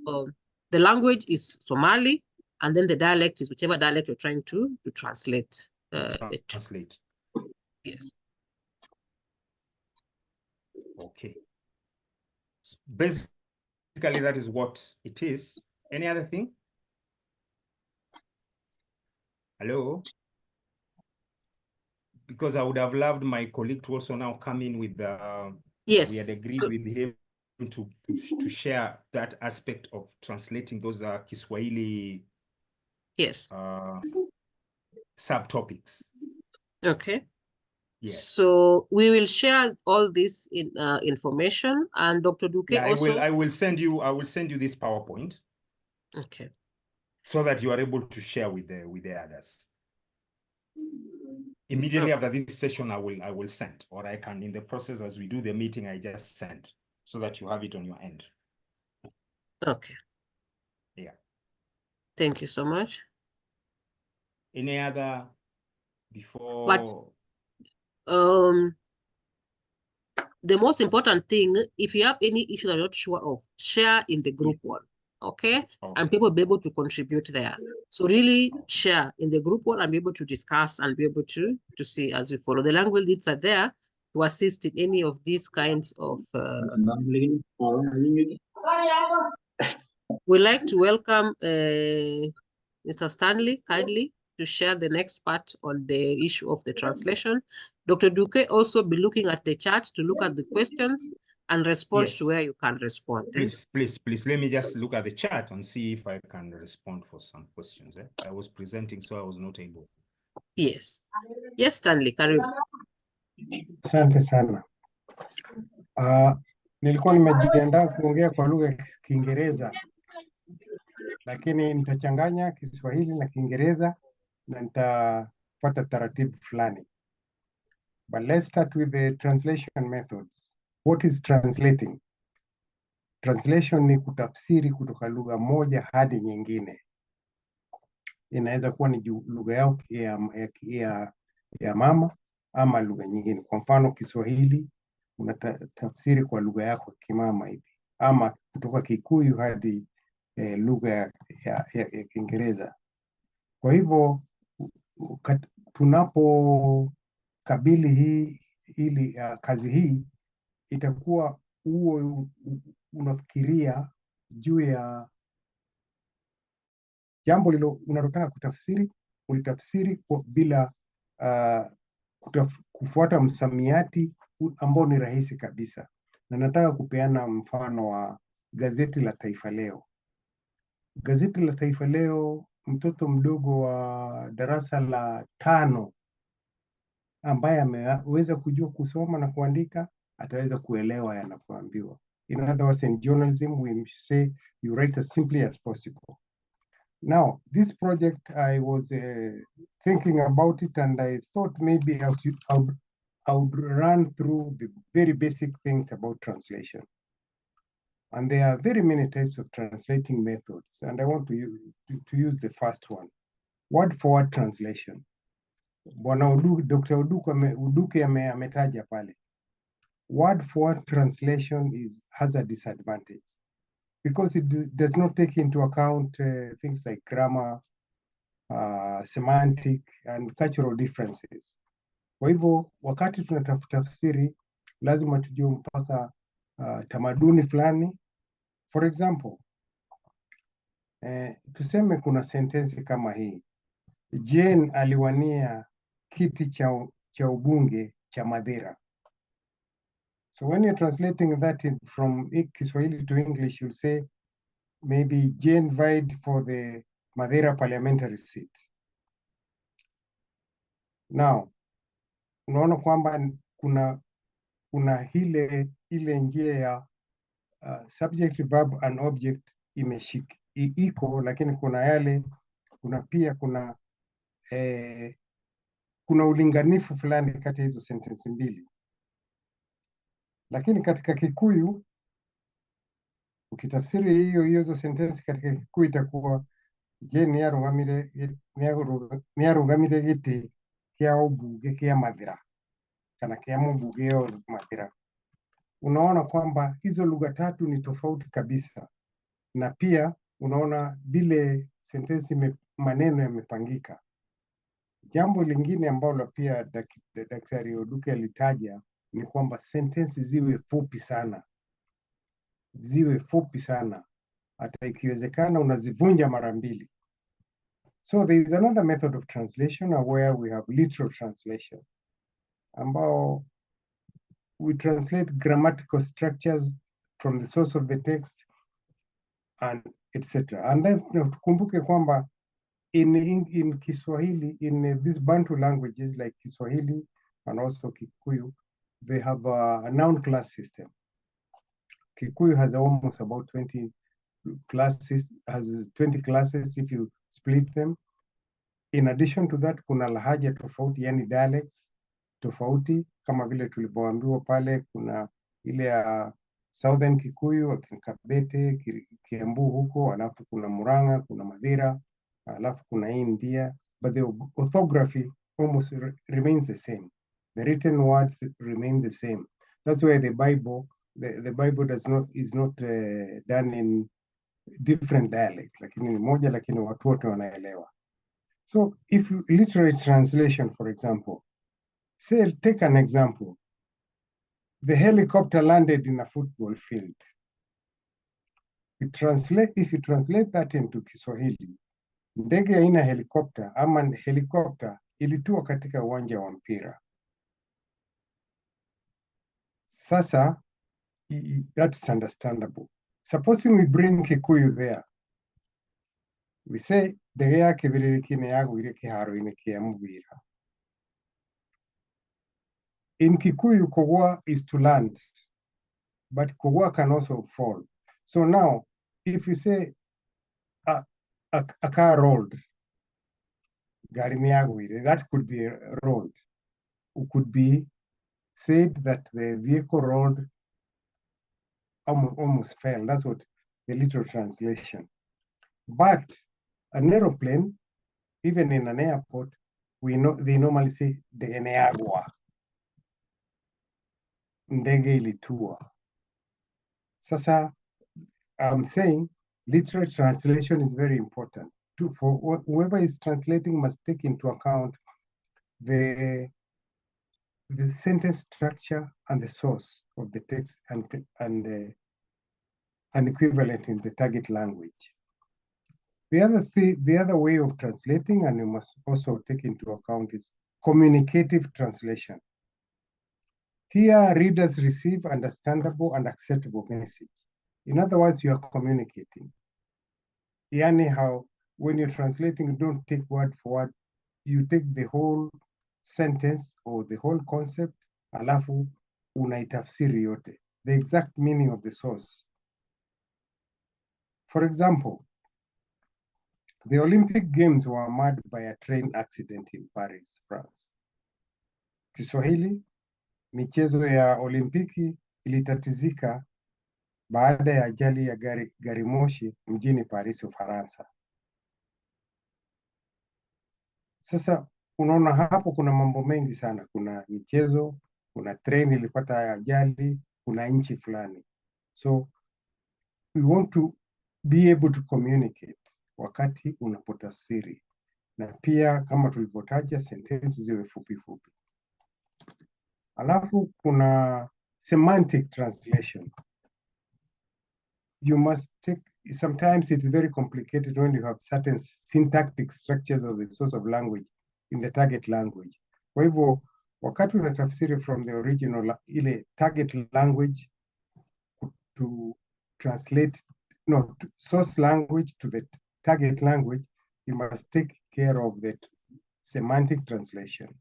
Speaker 2: the language is Somali, and then the dialect is whichever dialect you're trying to translate.
Speaker 10: Translate.
Speaker 2: Yes.
Speaker 10: Okay. Basically, that is what it is. Any other thing? Hello? Because I would have loved my colleague to also now come in with
Speaker 2: yes.
Speaker 10: We had agreed with him to share that aspect of translating those Kiswahili subtopics.
Speaker 2: Okay.
Speaker 10: Yes.
Speaker 2: So we will share all this in information, and Dr. Duque also.
Speaker 10: I will send you this PowerPoint.
Speaker 2: Okay.
Speaker 10: So that you are able to share with the others. Immediately after this session, I will send, or I can, in the process as we do the meeting, I just send so that you have it on your end.
Speaker 2: Okay.
Speaker 10: Yeah.
Speaker 2: Thank you so much.
Speaker 10: Any other before?
Speaker 2: But the most important thing, if you have any issue that you're not sure of, share in the group one. Okay? And people be able to contribute there. So really share in the group one and be able to discuss and be able to see as we follow. The language leads are there to assist in any of these kinds of we'd like to welcome Mr. Stanley kindly to share the next part on the issue of the translation. Dr. Duque also be looking at the chat to look at the questions and respond to where you can respond.
Speaker 10: Please, let me just look at the chat and see if I can respond for some questions. I was presenting, so I was not able.
Speaker 2: Yes. Yes, Stanley, karibu.
Speaker 9: Asante sana. Nilikuwa nimejiandaa kuongea kwa lugha ya Kiingereza, lakini nitachanganya Kiswahili na Kiingereza na nitafuata taratibu fulani. But let's start with the translation methods. What is translating? Translation ni kutafsiri kutoka lugha moja hadi nyingine. Inaweza kuwa ni lugha yao ya mama ama lugha nyingine. Kwa mfano Kiswahili unatafsiri kwa lugha yako kimama hivi, ama kutoka Kikuyu hadi lugha ya Kiingereza. Kwa hivyo tunapokabili kazi hii, itakuwa unafikiria juu ya jambo lilo unalotaka kutafsiri, ulitafsiri bila kufuata msamiati ambao ni rahisi kabisa. Na nataka kupeana mfano wa gazeti la Taifa Leo. Gazeti la Taifa Leo, mtoto mdogo wa darasa la 5 ambaye ameweza kujua kusoma na kuandika ataweza kuelewa yanapoambiwa. In other words, in journalism, we say you write as simply as possible. Now, this project, I was thinking about it, and I thought maybe I would run through the very basic things about translation. And there are very many types of translating methods. And I want to use the first one, word for word translation. Bwana Dr. Uduke ametaja pale. Word for word translation has a disadvantage because it does not take into account things like grammar, semantic, and cultural differences. Kwa hivyo, wakati tunatafsiri, lazima tujue mpaka tamaduni fulani. For example, tuseme kuna sentensi kama hii. Jane aliwania kiti cha ubunge cha Madeira. So when you're translating that from Kiswahili to English, you'll say, maybe Jane vied for the Madeira parliamentary seat. Now, unaona kwamba kuna ile njia ya subject, verb and object iko, lakini kuna ulinganifu fulani kati ya hizo sentensi mbili. Lakini katika Kikuyu, ukitafsiri hizo sentensi katika Kikuyu itakuwa Jane niarũgamire gĩtĩ kĩa ũmbunge kĩa Mathira kana kĩa mũmbunge wa Mathira. Unaona kwamba hizo lugha tatu ni tofauti kabisa, na pia unaona vile sentensi maneno yamepangika. Jambo lingine ambalo pia Daktari Uduke alitaja ni kwamba sentensi ziwe fupi sana, hata ikiwezekana unazivunja mara mbili. So there is another method of translation where we have literal translation, ambao we translate grammatical structures from the source of the text and etc. And then tukumbuke kwamba in Kiswahili, in these Bantu languages like Kiswahili and also Kikuyu, they have a noun class system. Kikuyu has almost about 20 classes, if you split them. In addition to that, kuna lahaja tofauti, yani dialects tofauti, kama vile tulivyoambiwa pale, kuna ile ya Southern Kikuyu, Kabete, Kiambu huko, alafu kuna Murang'a, kuna Madeira, alafu kuna India, but the orthography almost remains the same. The written words remain the same. That's why the Bible is not done in different dialects, lakini ni moja, lakini watu wote wanaelewa. So if literary translation, for example, take an example. The helicopter landed in a football field. If you translate that into Kiswahili, ndege haina helicopter ama helicopter ilitua katika uwanja wa mpira. Sasa, that's understandable. Supposing we bring Kikuyu there, we say ndege yake viririkine yagwire kiharo-ini kia Muvira. In Kikuyu, kogwa is to land, but kogwa can also fall. So now, if you say a car rolled, gari ni yagwire, that could be rolled. It could be said that the vehicle rolled, almost fell. That's what the literal translation. But an aeroplane, even in an airport, they normally say ndege yagwa, ndege ilitua. Sasa, I'm saying literal translation is very important. For whoever is translating must take into account the sentence structure and the source of the text and equivalent in the target language. The other way of translating, and you must also take into account, is communicative translation. Here, readers receive understandable and acceptable message. In other words, you are communicating. Yani how, when you're translating, you don't take word for word, you take the whole sentence or the whole concept, alafu unaitafsiri yote, the exact meaning of the source. For example, the Olympic Games were marred by a train accident in Paris, France. Kiswahili, michezo ya Olimpiki ilitatizika baada ya ajali ya gari moshi mjini Paris, Ufaransa. Sasa unaona hapo kuna mambo mengi sana, kuna michezo, kuna treni ilipata ajali, kuna nchi fulani. So we want to be able to communicate wakati unapotafsiri, na pia kama tulivyotaja sentensi ziwe fupi fupi. Alafu kuna semantic translation. You must take, sometimes it's very complicated when you have certain syntactic structures of the source of language in the target language. Kwa hivyo, wakati unatafsiri from the original, ile target language to translate, no, to source language to the target language, you must take care of that semantic translation.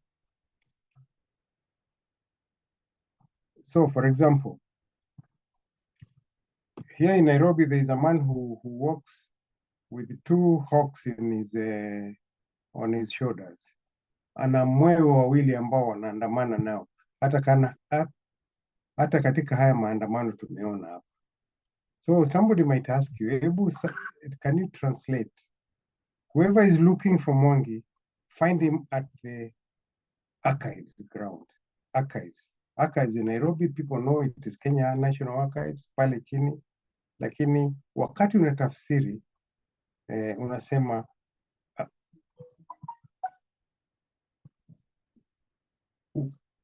Speaker 9: So, for example, here in Nairobi, there is a man who walks with 2 hawks in his on his shoulders. Ana mwewe wawili ambao wanaandamana nao. Hata katika haya maandamano tumeona hapa. So somebody might ask you, can you translate? Whoever is looking for Mwangi, find him at the archives ground. Archives in Nairobi, people know it is Kenya National Archives, pale chini. Lakini wakati unatafsiri, unasema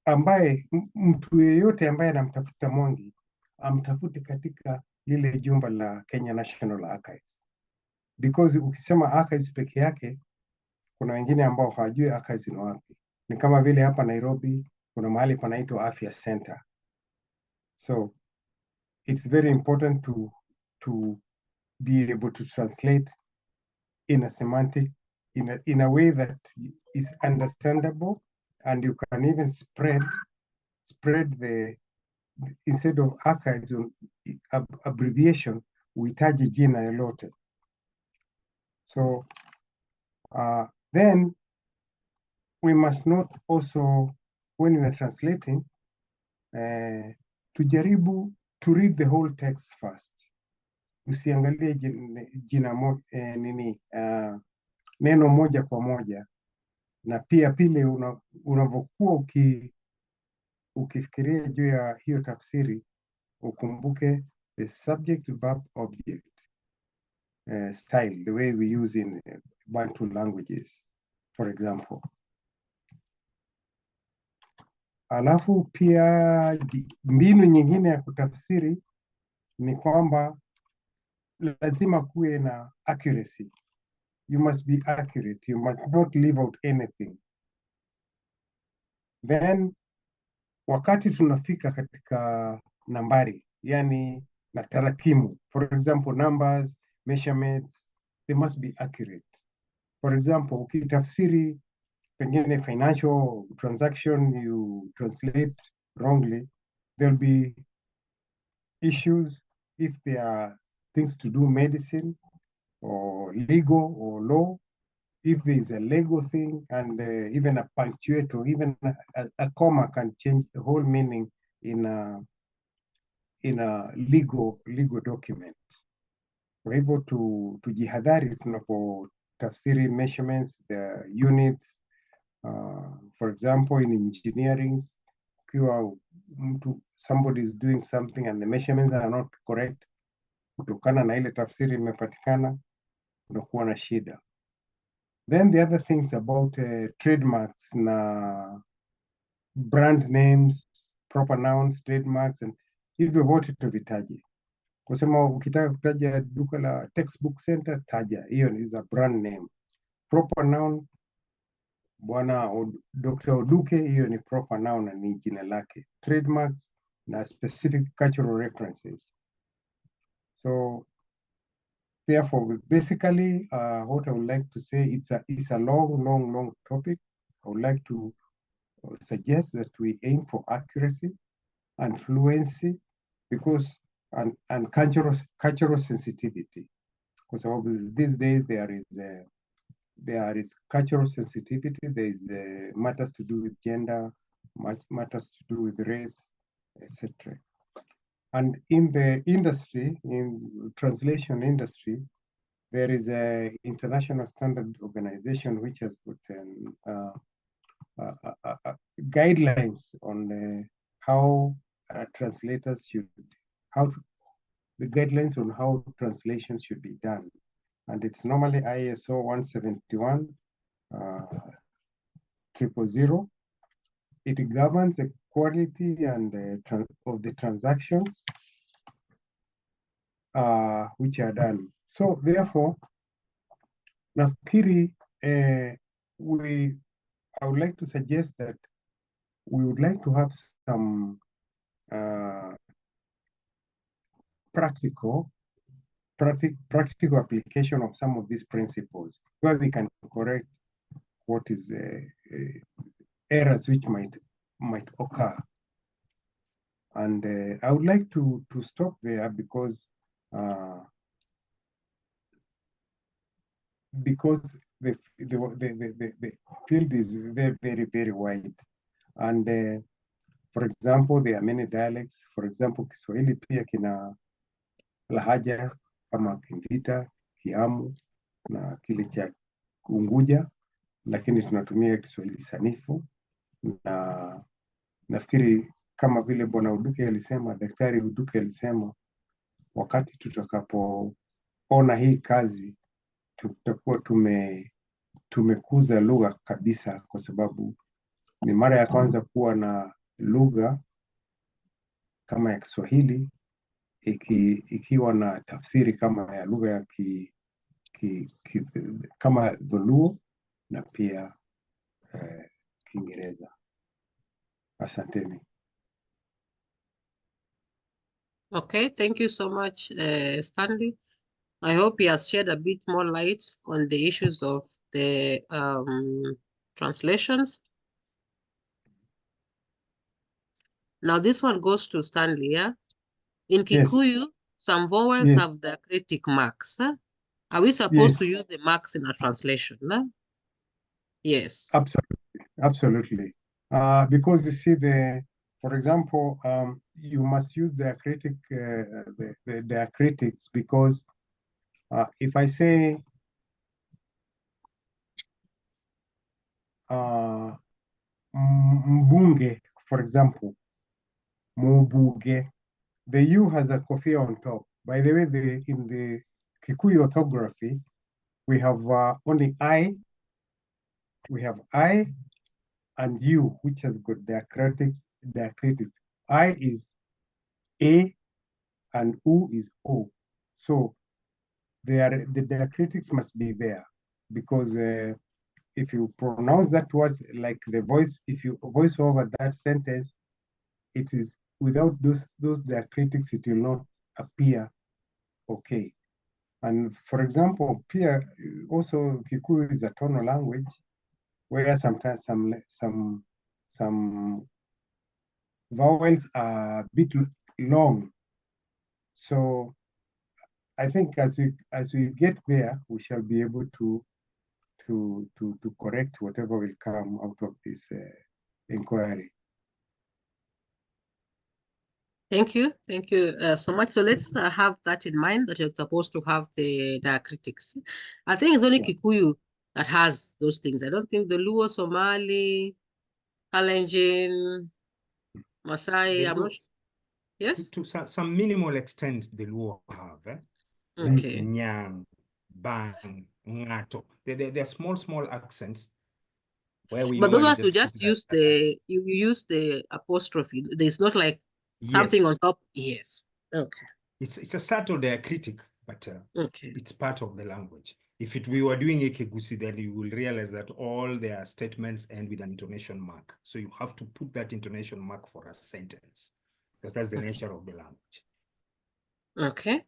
Speaker 9: ambaye mtu yeyote ambaye anamtafuta Mwangi amtafute katika lile jumba la Kenya National Archives, because ukisema archives peke yake, kuna wengine ambao hawajui archives ni wapi. Ni kama vile hapa Nairobi kuna mahali panaitwa Afya Center. So it's very important to be able to translate in a semantic, in a way that is understandable, and you can even spread the, instead of archives on abbreviation, uhitaji jina lolote. So then we must not also, when we are translating, tujaribu to read the whole text first. Usiangalie jina neno moja kwa moja, na pia pile unavyokuwa ukifikiria juu ya hiyo tafsiri, ukumbuke the subject verb object style, the way we use in Bantu languages, for example. Alafu pia mbinu nyingine ya kutafsiri ni kwamba lazima kuwe na accuracy. You must be accurate. You must not leave out anything. Then, wakati tunafika katika nambari, yani na tarakimu, for example, numbers, measurements, they must be accurate. For example, ukitafsiri pengine financial transaction, you translate wrongly, there'll be issues if there are things to do medicine or legal or law. If there is a legal thing, and even a punctuate or even a comma can change the whole meaning in a legal document. Kwa hivyo tujihadhari tunapotafsiri measurements, the units. For example, in engineering, somebody is doing something and the measurements are not correct, kutokana na ile tafsiri imepatikana, unakuwa na shida. Then the other things about trademarks na brand names, proper nouns, trademarks, and hivyo vote tuvitaje. Kusema ukitaka kutaja duka la Textbook Center, taja. Hiyo is a brand name. Proper noun, Bwana Dr. Oduke, hiyo ni proper noun na ni jina lake. Trademarks na specific cultural references. So therefore, basically, what I would like to say, it's a long topic. I would like to suggest that we aim for accuracy and fluency, because and cultural sensitivity. Because these days there is cultural sensitivity. There is matters to do with gender, matters to do with race, etc. And in the industry, in translation industry, there is a international standard organization which has put guidelines on how translators should, the guidelines on how translation should be done. And it's normally ISO 171 000. It governs the quality and of the transactions which are done. So therefore, nafikiri I would like to suggest that we would like to have some practical application of some of these principles where we can correct what is errors which might occur. And I would like to stop there because the field is very, very, very wide. And for example, there are many dialects. For example, Kiswahili pia kina lahaja kama Kimvita, Kiamu na kile cha Unguja, lakini tunatumia Kiswahili sanifu. Na nafikiri kama vile Bwana Uduke alisema, Daktari Uduke alisema, wakati tutakapoona hii kazi tutakuwa tumekuza lugha kabisa, kwa sababu ni mara ya kwanza kuwa na lugha kama ya Kiswahili ikiwa na tafsiri kama ya lugha ya kama Dholuo na pia Kiingereza. Asanteni.
Speaker 2: Okay, thank you so much, Stanley. I hope he has shed a bit more light on the issues of the translations. Now this one goes to Stanley, yeah? In Kikuyu, some vowels have diacritic marks. Huh? Are we supposed to use the marks in a translation? Huh? Yes.
Speaker 9: Absolutely, absolutely. Because you see, for example, you must use the diacritics because if I say mbunge, for example, mubuge, the U has a kofia on top. By the way, in the Kikuyu orthography, we have only I. We have I and U, which has got diacritics. I is A and U is O. So the diacritics must be there because if you pronounce that word like the voice, if you voice over that sentence, it is without those diacritics, it will not appear okay. And for example, pia also Kikuyu is a tonal language where sometimes some vowels are a bit long. So I think as we get there, we shall be able to correct whatever will come out of this inquiry.
Speaker 2: Thank you so much. So let's have that in mind, that you're supposed to have the diacritics. I think it's only Kikuyu that has those things. I don't think the Luo, Somali, Kalenjin, Masai, I'm not sure. Yes?
Speaker 10: To some minimal extent, the Luo have.
Speaker 2: Okay.
Speaker 10: Like Nyang, Bang, Ngato. They're small accents. Where we
Speaker 2: but those ones you just use you use the apostrophe. There's not like something on top. Yes. Okay.
Speaker 10: It's a subtle diacritic, but
Speaker 2: okay,
Speaker 10: it's part of the language. If we were doing Ekegusi, then you will realize that all their statements end with an intonation mark. So you have to put that intonation mark for a sentence, because that's the nature of the language.
Speaker 2: Okay.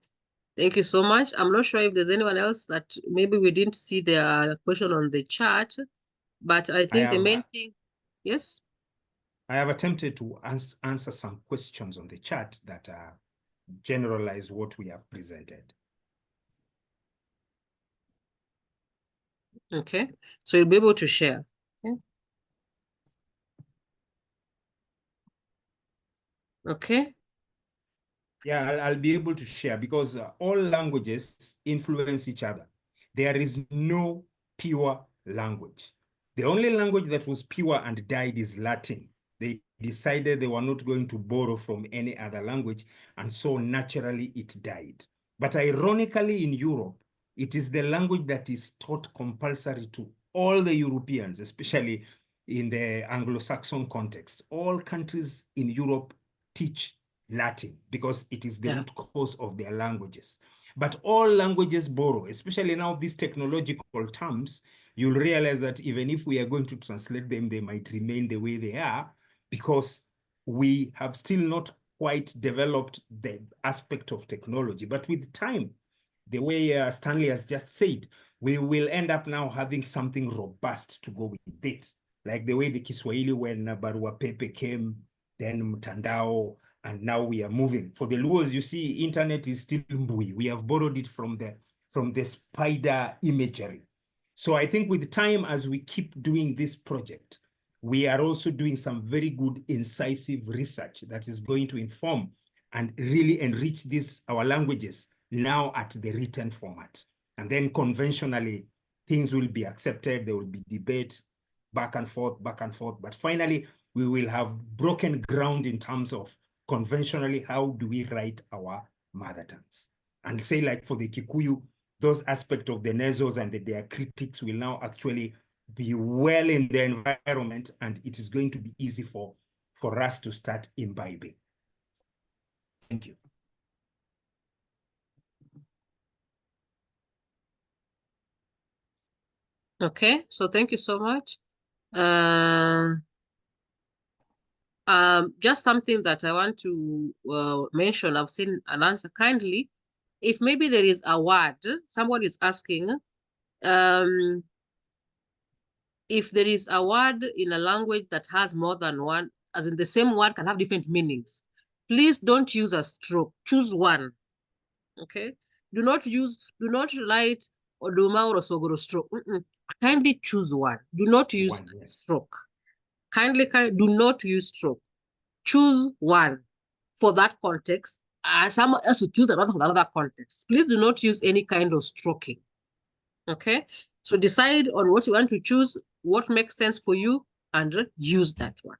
Speaker 2: Thank you so much. I'm not sure if there's anyone else that maybe we didn't see their question on the chat, but I think the main thing, yes?
Speaker 10: I have attempted to answer some questions on the chat that generalize what we have presented.
Speaker 2: Okay, so you'll be able to share. Okay. Okay.
Speaker 10: Yeah, I'll be able to share because all languages influence each other. There is no pure language. The only language that was pure and died is Latin. They decided they were not going to borrow from any other language, and so naturally it died. But ironically, in Europe, it is the language that is taught compulsory to all the Europeans, especially in the Anglo-Saxon context. All countries in Europe teach Latin because it is the root cause of their languages. But all languages borrow, especially now these technological terms, you'll realize that even if we are going to translate them, they might remain the way they are because we have still not quite developed the aspect of technology. But with time, the way Stanley has just said, we will end up now having something robust to go with it. Like the way the Kiswahili when Barua Pepe came, then Mtandao, and now we are moving. For the Luos, you see, internet is still Mbui. We have borrowed it from the spider imagery. So I think with time, as we keep doing this project, we are also doing some very good incisive research that is going to inform and really enrich our languages now at the written format. And then conventionally, things will be accepted. There will be debate back and forth. But finally, we will have broken ground in terms of conventionally, how do we write our mother tongues? And say like for the Kikuyu, those aspects of the nasals and the diacritics will now actually be well in the environment, and it is going to be easy for us to start imbibing. Thank you.
Speaker 2: Okay, so thank you so much. Just something that I want to mention, I've seen an answer kindly. If maybe there is a word, someone is asking, if there is a word in a language that has more than one, as in the same word can have different meanings, please don't use a stroke, choose one, okay? Do not write Oduma or Osogoro stroke. Kindly choose one. Do not use stroke. Kindly do not use stroke. Choose one for that context, and someone else will choose another for another context. Please do not use any kind of stroking. Okay? So decide on what you want to choose, what makes sense for you, and use that one.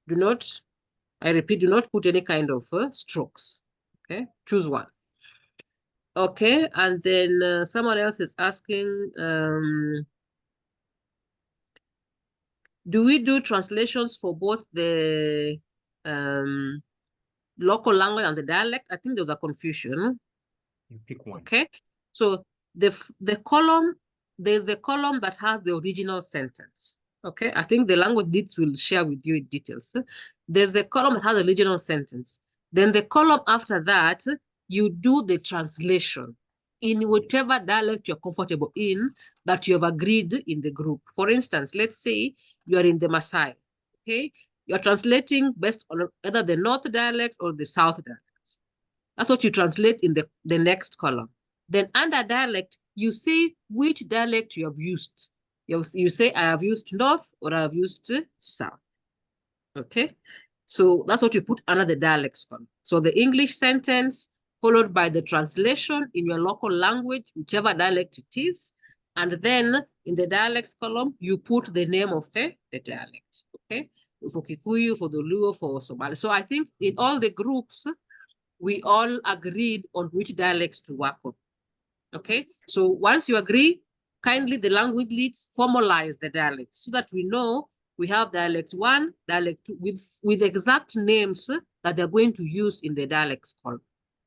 Speaker 2: Do not, I repeat, do not put any kind of strokes. Okay? Choose one. Okay, and then someone else is asking, do we do translations for both the local language and the dialect? I think there was a confusion.
Speaker 10: You pick one.
Speaker 2: Okay, so the column, there's the column that has the original sentence. Okay, I think the language leads will share with you details. There's the column that has the original sentence. Then the column after that, you do the translation in whatever dialect you're comfortable in that you have agreed in the group. For instance, let's say you are in the Maasai, okay? You're translating based on either the North dialect or the South dialect. That's what you translate in the next column. Then under dialect, you say which dialect you have used. You say, I have used North or I have used South, okay? So that's what you put under the dialects column. So the English sentence followed by the translation in your local language, whichever dialect it is. And then in the dialects column, you put the name of the dialect, okay? For Kikuyu, for the Luo, for Somali. So I think in all the groups, we all agreed on which dialects to work on, okay? So once you agree, kindly the language leads formalize the dialects so that we know we have dialect 1, dialect 2, with exact names that they're going to use in the dialects column.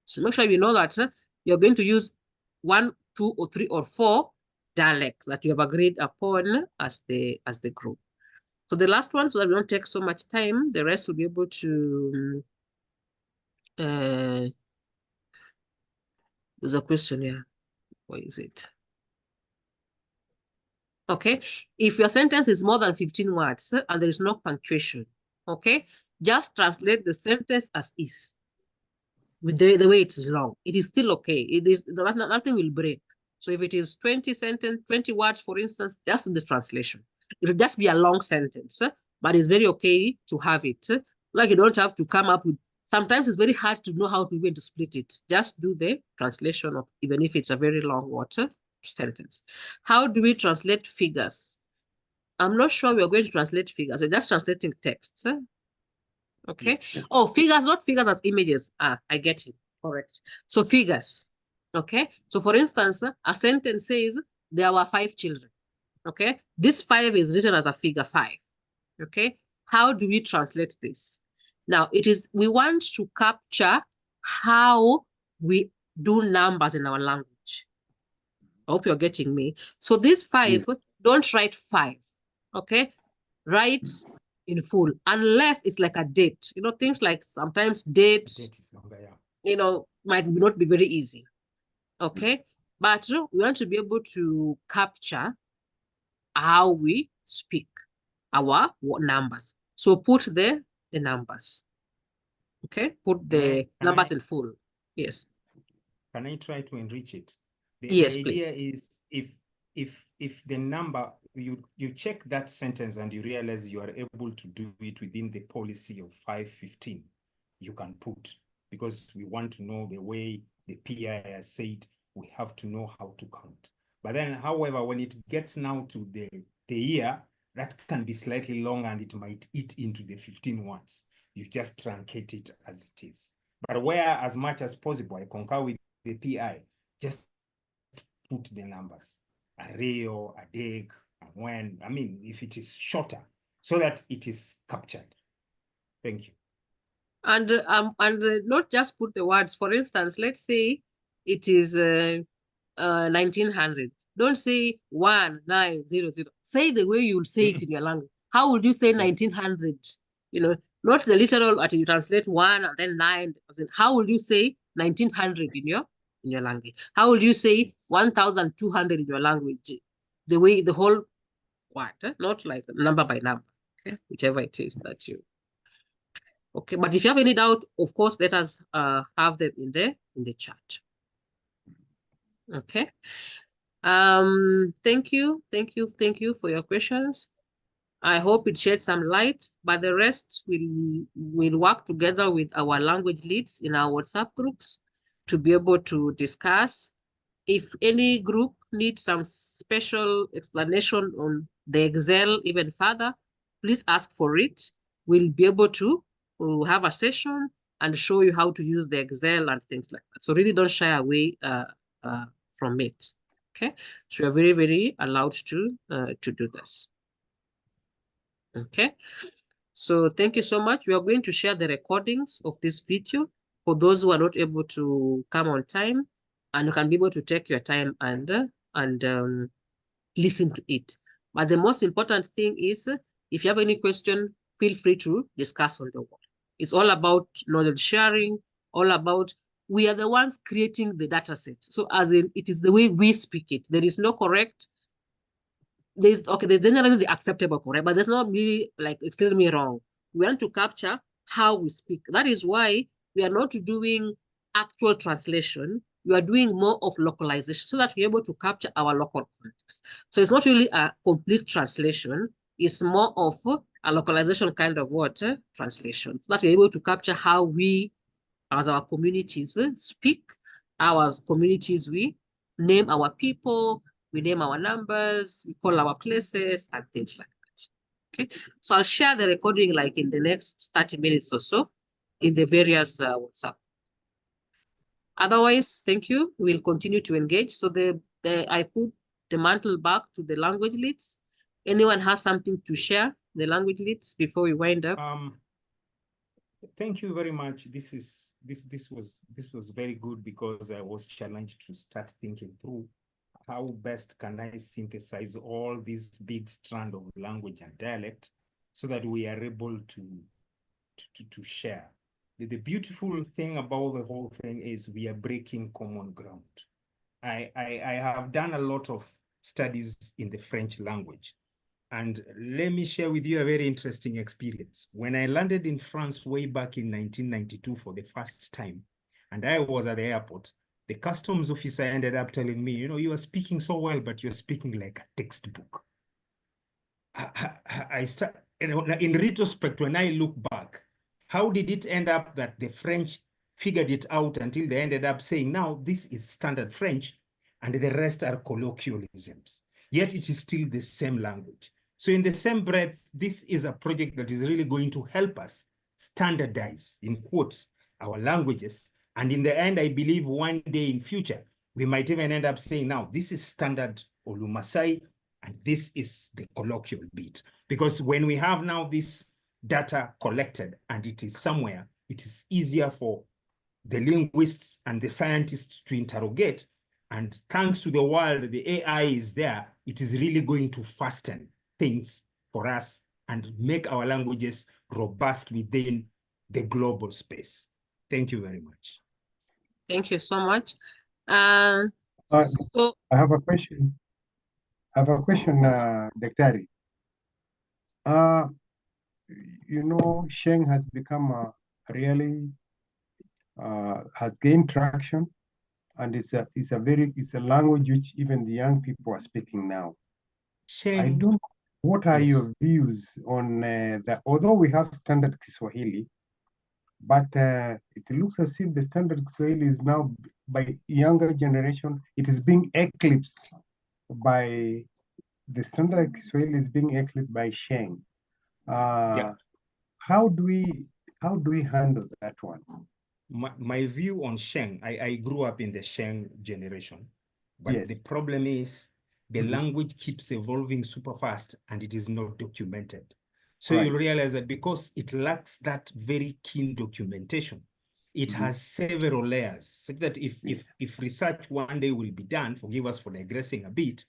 Speaker 2: So make sure you know that you're going to use 1, 2, or 3, or 4 dialects that you have agreed upon as the group. So the last one, so that we don't take so much time, the rest will be able to. There's a question here. What is it? Okay, if your sentence is more than 15 words and there is no punctuation, okay, just translate the sentence as is. With the way it is long, it is still okay. It is nothing will break. So if it is 20 words, for instance, that's the translation. It will just be a long sentence, but it's very okay to have it. Like you don't have to come up with sometimes it's very hard to know how to even to split it. Just do the translation of, even if it's a very long sentence. How do we translate figures? I'm not sure we're going to translate figures. We're just translating texts. Okay. Yes. Oh, figures, not figures as images. Ah, I get it. Correct. So figures. Okay. So for instance, a sentence says there were 5 children. Okay. This 5 is written as a figure 5. Okay. How do we translate this? Now we want to capture how we do numbers in our language. I hope you're getting me. So this 5, don't write 5. Okay. Write in full, unless it's like a date. You know, things like sometimes date is longer, yeah. You know, might not be very easy. Okay. But we want to be able to capture how we speak our numbers. So put the numbers. Okay. Put the numbers in full. Yes.
Speaker 10: Can I try to enrich it?
Speaker 2: Yes,
Speaker 10: the
Speaker 2: please.
Speaker 10: idea is if the number, you check that sentence and you realize you are able to do it within the policy of 515, you can put, because we want to know the way the PI has said, we have to know how to count. But then, however, when it gets now to the year, that can be slightly long and it might eat into the 15 words. You just truncate it as it is. But where, as much as possible, I concur with the PI, just put the numbers, a real, a dig, and when, I mean, if it is shorter, so that it is captured. Thank you.
Speaker 2: And not just put the words. For instance, let's say it is 1900. Don't say 1900. Say the way you'll say it in your language. How would you say 1900? You know, not the literal, you translate 1 and then 9. How would you say 1900 in your language? How would you say 1200 in your language? The way, the whole word, not like number by number, okay? Whichever it is that you. Okay, but if you have any doubt, of course, let us have them in the chat. Okay. Thank you for your questions. I hope it shed some light, but the rest will work together with our language leads in our WhatsApp groups to be able to discuss. If any group needs some special explanation on the Excel even further, please ask for it. We'll be able to have a session and show you how to use the Excel and things like that. So really don't shy away from it. Okay, so you're very, very allowed to do this. Okay, so thank you so much. We are going to share the recordings of this video for those who are not able to come on time, and you can be able to take your time and listen to it. But the most important thing is, if you have any question, feel free to discuss on the wall. It's all about knowledge sharing, all about, we are the ones creating the data set. So as in, it is the way we speak it. There is no correct. There's generally the acceptable correct, but there's not really like extremely wrong. We want to capture how we speak. That is why we are not doing actual translation. We are doing more of localization so that we're able to capture our local context. So it's not really a complete translation. It's more of a localization kind of translation, so that we're able to capture how we, as our communities, speak, our communities, we name our people, we name our numbers, we call our places, and things like that. Okay, so I'll share the recording like in the next 30 minutes or so in the various WhatsApp. Otherwise, thank you. We'll continue to engage. So I put the mantle back to the language leads. Anyone has something to share, the language leads, before we wind up?
Speaker 10: Thank you very much. This was very good, because I was challenged to start thinking through how best can I synthesize all these big strand of language and dialect so that we are able to share. The beautiful thing about the whole thing is we are breaking common ground. I have done a lot of studies in the French language. And let me share with you a very interesting experience. When I landed in France way back in 1992 for the first time, and I was at the airport, the customs officer ended up telling me, you know, you are speaking so well, but you're speaking like a textbook. In retrospect, when I look back, How did it end up that the French figured it out until they ended up saying, now this is standard French and the rest are colloquialisms, yet it is still the same language. So in the same breath, this is a project that is really going to help us standardize, in quotes, our languages. And in the end, I believe one day in future, we might even end up saying, now this is standard Olumasai, and this is the colloquial bit. Because when we have now this data collected and it is somewhere, it is easier for the linguists and the scientists to interrogate. And thanks to the world, the AI is there. It is really going to fasten things for us and make our languages robust within the global space. Thank you very much.
Speaker 2: Thank you so much. So
Speaker 9: I have a question. Daktari. You know, Sheng has become a really has gained traction, and it's a language which even the young people are speaking now.
Speaker 10: Sheng.
Speaker 9: What are your views on that? Although we have standard Kiswahili, but it looks as if the standard Kiswahili is now, by younger generation, it is being eclipsed by the standard Kiswahili is being eclipsed by Sheng. How do we handle that one?
Speaker 10: My view on Sheng, I grew up in the Sheng generation, but the problem is the language keeps evolving super fast and it is not documented. So you realize that because it lacks that very keen documentation, it has several layers, such that if research one day will be done, forgive us for digressing a bit,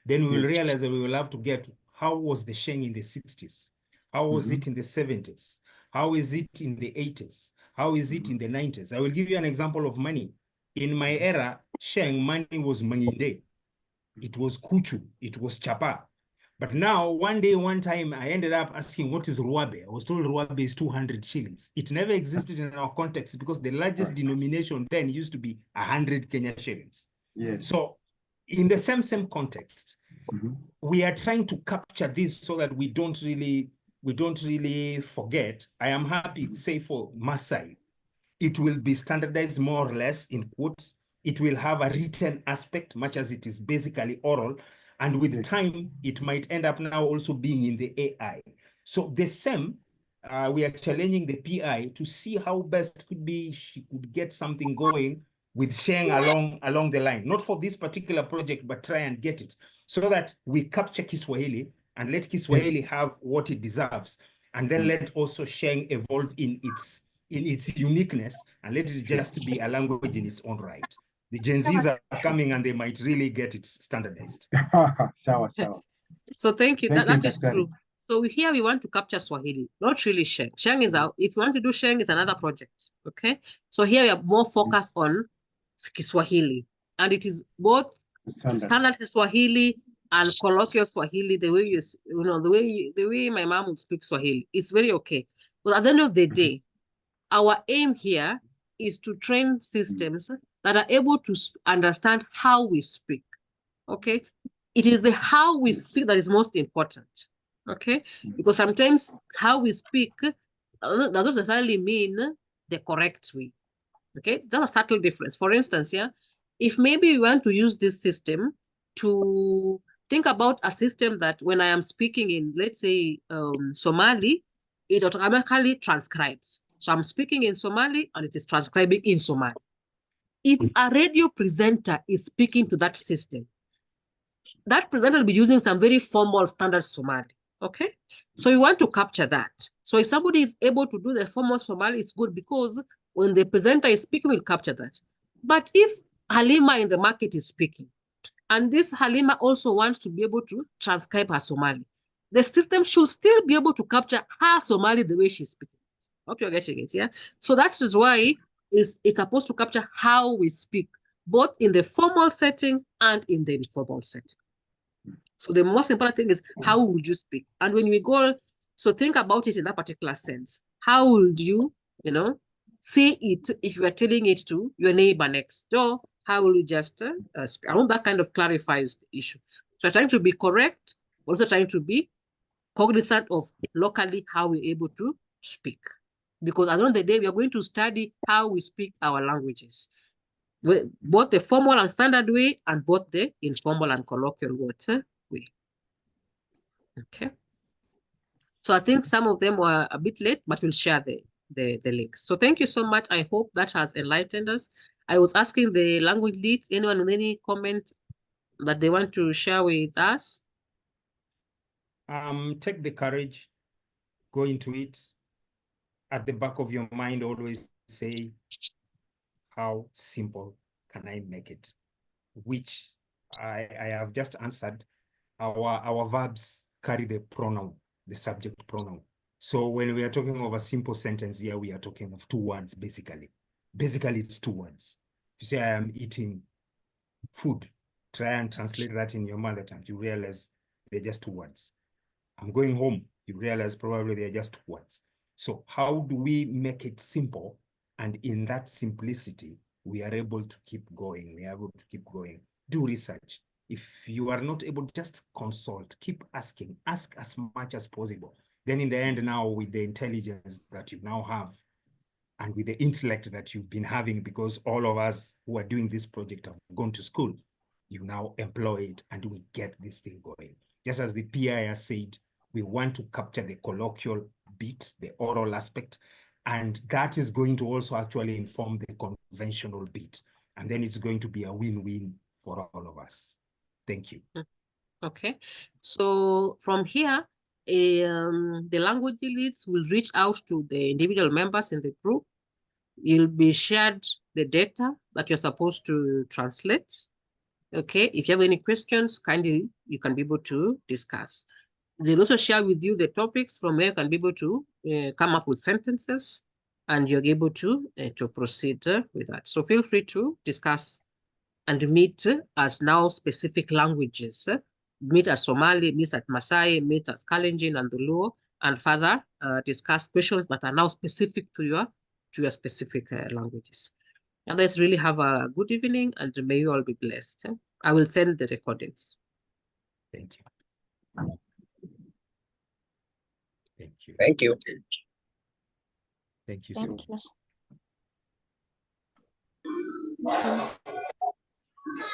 Speaker 10: then we will realize that we will have to get how was the Sheng in the 60s? How was it in the 70s? How is it in the 80s? How is it in the 90s? I will give you an example of money. In my era, Sheng, money was Manginde. It was Kuchu. It was Chapa. But now, one time, I ended up asking, what is Ruabe? I was told Ruabe is 200 shillings. It never existed in our context because the largest denomination then used to be 100 Kenya shillings. So in the same context, we are trying to capture this so that we don't really forget. I am happy, say for Maasai, it will be standardized more or less in quotes. It will have a written aspect, much as it is basically oral. And with time, it might end up now also being in the AI. So the same, we are challenging the PI to see how best could be she could get something going with Sheng along the line. Not for this particular project, but try and get it so that we capture Kiswahili and let Kiswahili have what it deserves. And then let also Sheng evolve in its uniqueness and let it just be a language in its own right. The Gen Zs are coming and they might really get it standardized.
Speaker 2: So thank you. That is true. So here we want to capture Swahili, not really Sheng. Sheng is out. If you want to do Sheng, it's another project. Okay. So here we are more focused on Kiswahili, and it is both standard Swahili and colloquial Swahili. The way the way my mom would speak Swahili, it's very okay. But at the end of the day, our aim here is to train systems that are able to understand how we speak. Okay. It is the how we speak that is most important. Okay. Because sometimes how we speak does not necessarily mean the correct way. Okay. That's a subtle difference. For instance, if maybe we want to use this system to think about a system that when I am speaking in, let's say, Somali, it automatically transcribes. So I'm speaking in Somali and it is transcribing in Somali. If a radio presenter is speaking to that system, that presenter will be using some very formal standard Somali. Okay. So you want to capture that. So if somebody is able to do the formal Somali, it's good because when the presenter is speaking, we'll capture that. But if Halima in the market is speaking, and this Halima also wants to be able to transcribe her Somali, the system should still be able to capture her Somali the way she's speaking. Hope you're getting it, yeah? So that is why it's supposed to capture how we speak, both in the formal setting and in the informal setting. So the most important thing is how would you speak? And when we go, so think about it in that particular sense. How would you, say it if you are telling it to your neighbor next door? How will you just speak? I hope that kind of clarifies the issue. So trying to be correct, also trying to be cognizant of locally how we're able to speak. because at the end of the day, we are going to study how we speak our languages, both the formal and standard way and both the informal and colloquial way. Okay. So I think some of them were a bit late, but we'll share the links. So thank you so much. I hope that has enlightened us. I was asking the language leads, anyone with any comment that they want to share with us?
Speaker 10: Take the courage, go into it. At the back of your mind, always say, how simple can I make it? Which I have just answered. Our verbs carry the pronoun, the subject pronoun. So when we are talking of a simple sentence here, we are talking of 2 words, basically. Basically, it's 2 words. If you say, I am eating food, try and translate that in your mother tongue. You realize they're just 2 words. I'm going home. You realize probably they're just 2 words. So how do we make it simple? And in that simplicity, we are able to keep going. We are able to keep going. Do research. If you are not able, just consult. Keep asking. Ask as much as possible. Then in the end now, with the intelligence that you now have, and with the intellect that you've been having, because all of us who are doing this project have gone to school, you now employ it and we get this thing going. Just as the PI has said, we want to capture the colloquial bit, the oral aspect, and that is going to also actually inform the conventional bit. And then it's going to be a win-win for all of us. Thank you.
Speaker 2: Okay, so from here, the language leads will reach out to the individual members in the group. You'll be shared the data that you're supposed to translate. Okay, if you have any questions, kindly, you can be able to discuss. They'll also share with you the topics from where you can be able to come up with sentences, and you're able to proceed with that. So feel free to discuss and meet as now specific languages. Meet as Somali, meet as Maasai, meet as Kalenjin and the Luo, and further discuss questions that are now specific to your specific languages. And let's really have a good evening, and may you all be blessed. I will send the recordings.
Speaker 10: Thank you. Thank you.
Speaker 8: Thank you.
Speaker 10: Thank you so much.
Speaker 6: Thank you.